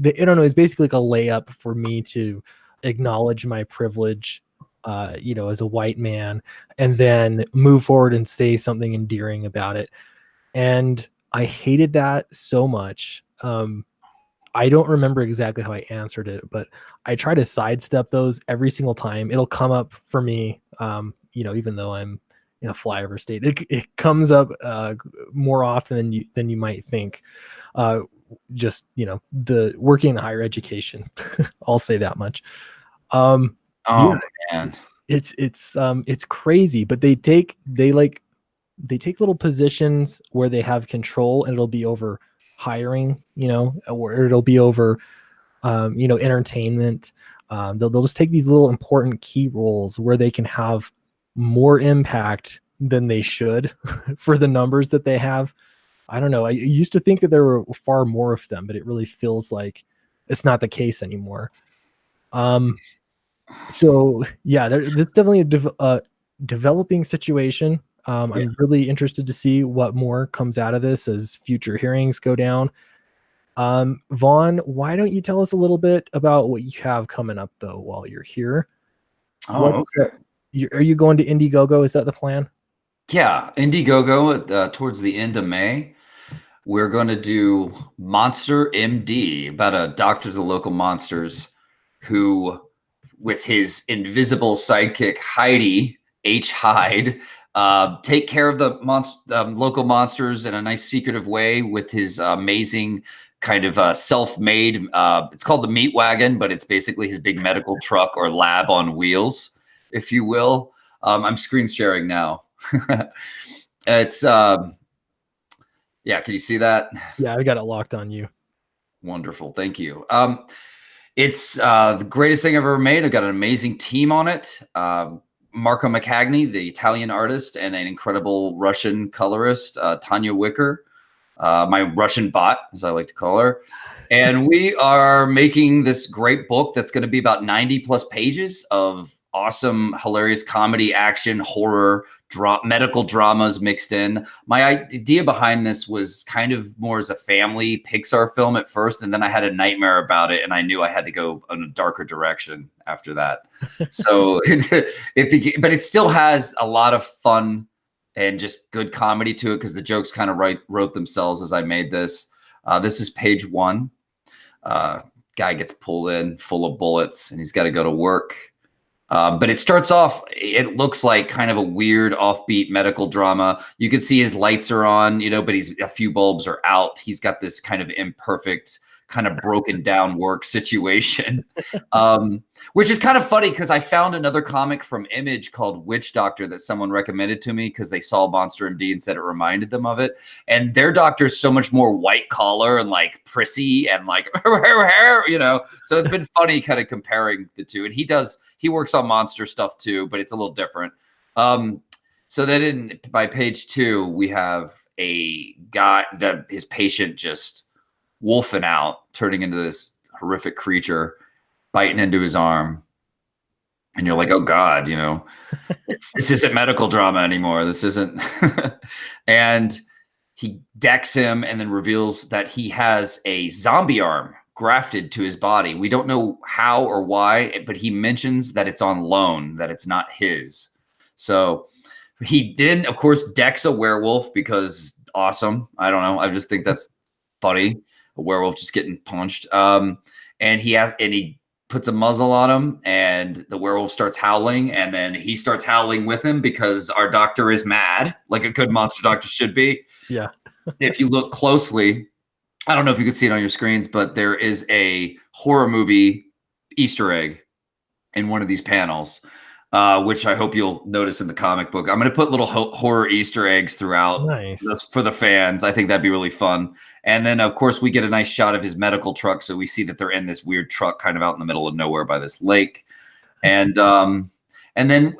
I don't know, it's basically like a layup for me to acknowledge my privilege, you know, as a white man, and then move forward and say something endearing about it. And I hated that so much. I don't remember exactly how I answered it, but I try to sidestep those every single time. It'll come up for me, you know, even though I'm in a flyover state, it comes up more often than you might think. Just, you know, the working in higher education, I'll say that much. oh Yeah, man. it's crazy, but they take little positions where they have control, and it'll be over hiring, or it'll be over entertainment. They'll just take these little important key roles where they can have more impact than they should for the numbers that they have. I don't know. I used to think that there were far more of them, but it really feels like it's not the case anymore. So yeah, there's definitely a developing situation. I'm really interested to see what more comes out of this as future hearings go down. Vaughn, why don't you tell us a little bit about what you have coming up though while you're here? Oh, okay. Are you going to Indiegogo? Is that the plan? Yeah, Indiegogo towards the end of May. We're going to do Monster MD, about a doctor to the local monsters who, with his invisible sidekick Heidi, H. Hyde, take care of the local monsters in a nice secretive way with his amazing kind of self-made, it's called the Meat Wagon, but it's basically his big medical truck or lab on wheels, if you will. I'm screen sharing now. It's yeah, can you see that? Yeah, I got it locked on you. Wonderful, thank you. It's the greatest thing I've ever made. I've got an amazing team on it. Marco Maccagni, the Italian artist, and an incredible Russian colorist, Tanya Wicker, my Russian bot, as I like to call her. And we are making this great book that's going to be about 90 plus pages of awesome, hilarious comedy, action, horror, medical dramas mixed in. My idea behind this was kind of more as a family Pixar film at first, and then I had a nightmare about it, and I knew I had to go in a darker direction after that. So, but it still has a lot of fun and just good comedy to it because the jokes kind of wrote themselves as I made this. This is page 1. Guy gets pulled in full of bullets, and he's got to go to work. But it starts off, it looks like kind of a weird offbeat medical drama. You can see his lights are on, but a few bulbs are out. He's got this kind of imperfect, kind of broken down work situation, which is kind of funny because I found another comic from Image called Witch Doctor that someone recommended to me because they saw Monster MD and said it reminded them of it. And their doctor is so much more white collar and like prissy and like, so it's been funny kind of comparing the two. And he works on monster stuff too, but it's a little different. So then by page 2, we have a guy that his patient just wolfing out, turning into this horrific creature, biting into his arm. And you're like, oh God, this isn't medical drama anymore. This isn't. And he decks him and then reveals that he has a zombie arm grafted to his body. We don't know how or why, but he mentions that it's on loan, that it's not his. So he then, of course, decks a werewolf because awesome. I don't know. I just think that's funny. A werewolf just getting punched. And he puts a muzzle on him, and the werewolf starts howling, and then he starts howling with him because our doctor is mad, like a good monster doctor should be. Yeah. If you look closely, I don't know if you can see it on your screens, but there is a horror movie Easter egg in one of these panels, which I hope you'll notice in the comic book. I'm going to put little horror Easter eggs throughout. Nice. For the fans. I think that'd be really fun. And then, of course, we get a nice shot of his medical truck. So we see that they're in this weird truck kind of out in the middle of nowhere by this lake. And then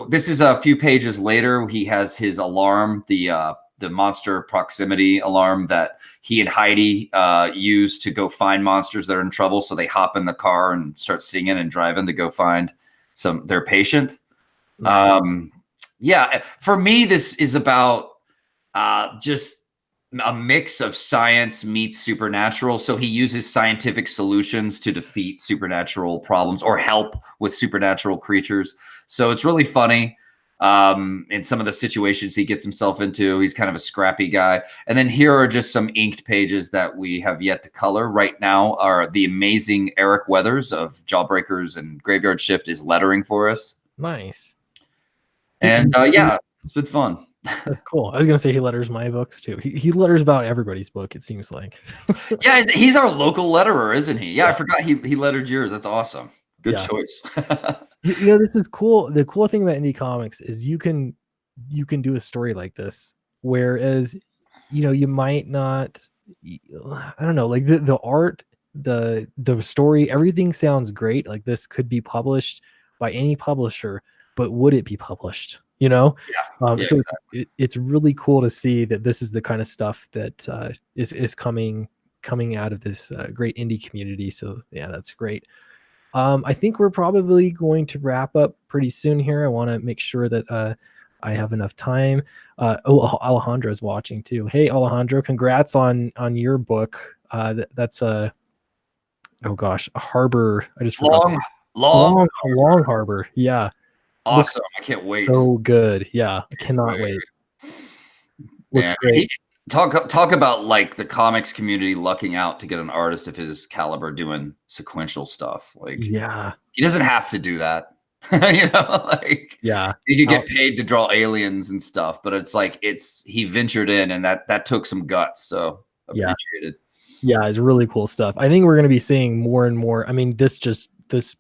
this is a few pages later. He has his alarm, the monster proximity alarm that he and Heidi use to go find monsters that are in trouble. So they hop in the car and start singing and driving to go find their patient. Yeah, for me, this is about just a mix of science meets supernatural. So he uses scientific solutions to defeat supernatural problems or help with supernatural creatures. So it's really funny. In some of the situations he gets himself into, he's kind of a scrappy guy. And then here are just some inked pages that we have yet to color. Right now are the amazing Eric Weathers of Jawbreakers and Graveyard Shift is lettering for us. Nice. And yeah, it's been fun. That's cool. I was gonna say he letters my books too. He letters about everybody's book, it seems like. Yeah, he's our local letterer, isn't he? Yeah, I forgot he lettered yours. That's awesome. Good choice. You know, this is cool. The cool thing about indie comics is you can do a story like this, whereas, you know, you might not, I don't know, like the art, the story, everything sounds great. Like this could be published by any publisher, but would it be published? You know? Yeah, So exactly. it's really cool to see that this is the kind of stuff that is coming out of this great indie community. So yeah, that's great. I think we're probably going to wrap up pretty soon here. I want to make sure that I have enough time. Alejandro's watching too. Hey, Alejandro, congrats on your book. That's a oh gosh, a harbor. I just forgot. Long harbor. Yeah, looks Awesome. I can't wait. so good. Yeah, I cannot wait. Looks Man, great. talk about like the comics community lucking out to get an artist of his caliber doing sequential stuff. Like, Yeah, he doesn't have to do that. You know, like, yeah. he could get paid to draw aliens and stuff, but it's like he ventured in, and that took some guts. So Yeah. appreciated. Yeah, it's really cool stuff. I think we're going to be seeing more and more. I mean, this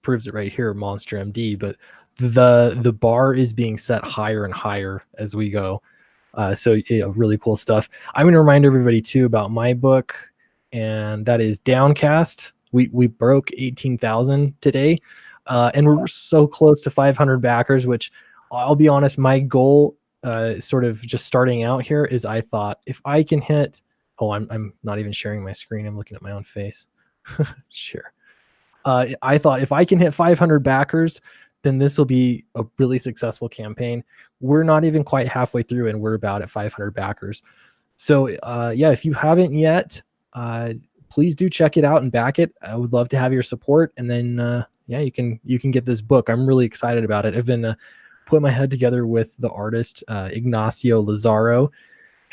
proves it right here, Monster MD, but the bar is being set higher and higher as we go. So yeah, really cool stuff. I'm going to remind everybody too about my book, and that is Downcast. We broke 18,000 today, and we're so close to 500 backers. Which I'll be honest, my goal, sort of just starting out here, is I thought if I can hit. Oh, I'm not even sharing my screen. I'm looking at my own face. Sure. I thought if I can hit 500 backers, then this will be a really successful campaign. We're not even quite halfway through, and we're about at 500 backers. So yeah, if you haven't yet, please do check it out and back it. I would love to have your support. And then yeah, you can get this book. I'm really excited about it. I've been putting my head together with the artist Ignacio Lazaro.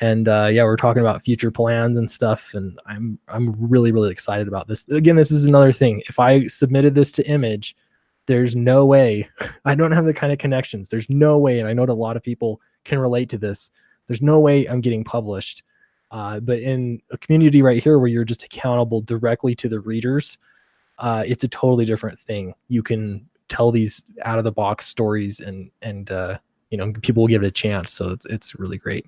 And yeah, we're talking about future plans and stuff, and I'm really excited about this. Again, this is another thing. If I submitted this to Image, there's no way. I don't have the kind of connections. There's no way, and I know that a lot of people can relate to this. There's no way I'm getting published. But in a community right here where you're just accountable directly to the readers, it's a totally different thing. You can tell these out of the box stories, and you know, people will give it a chance. So it's really great.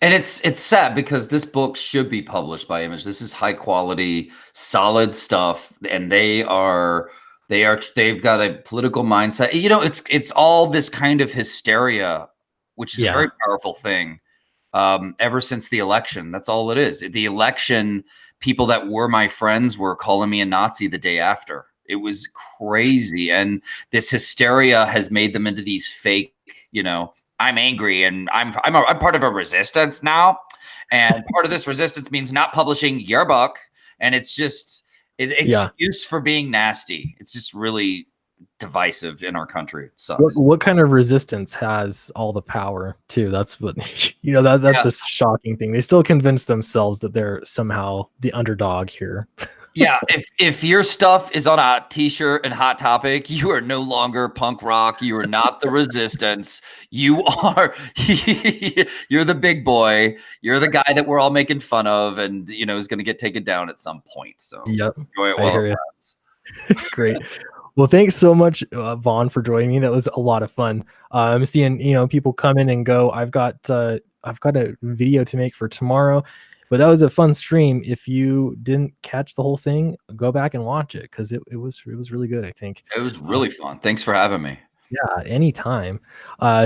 And it's sad because this book should be published by Image. This is high quality, solid stuff, and they've got a political mindset. You know, it's all this kind of hysteria, which is a very powerful thing. Ever since the election, that's all it is. The election, people that were my friends were calling me a Nazi the day after. It was crazy, and this hysteria has made them into these fake, you know, I'm angry and I'm part of a resistance now, and part of this resistance means not publishing your book, and it's just an excuse for being nasty. It's just really divisive in our country. So what kind of resistance has all the power too? That's what you know, that's the shocking thing. They still convince themselves that they're somehow the underdog here. Yeah, if your stuff is on a t-shirt and Hot Topic, you are no longer punk rock. You are not the resistance. You are you're the big boy. You're the guy that we're all making fun of, and you know is going to get taken down at some point. So yep, enjoy it while it lasts. Great. Well, thanks so much, Vaughn, for joining me. That was a lot of fun. I'm seeing, you know, people come in and go. I've got a video to make for tomorrow. But that was a fun stream. If you didn't catch the whole thing, go back and watch it because it was really good, I think. It was really fun. Thanks for having me. Yeah, anytime.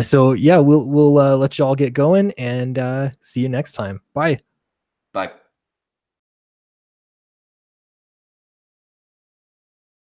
So yeah, we'll let you all get going, and see you next time. Bye. Bye.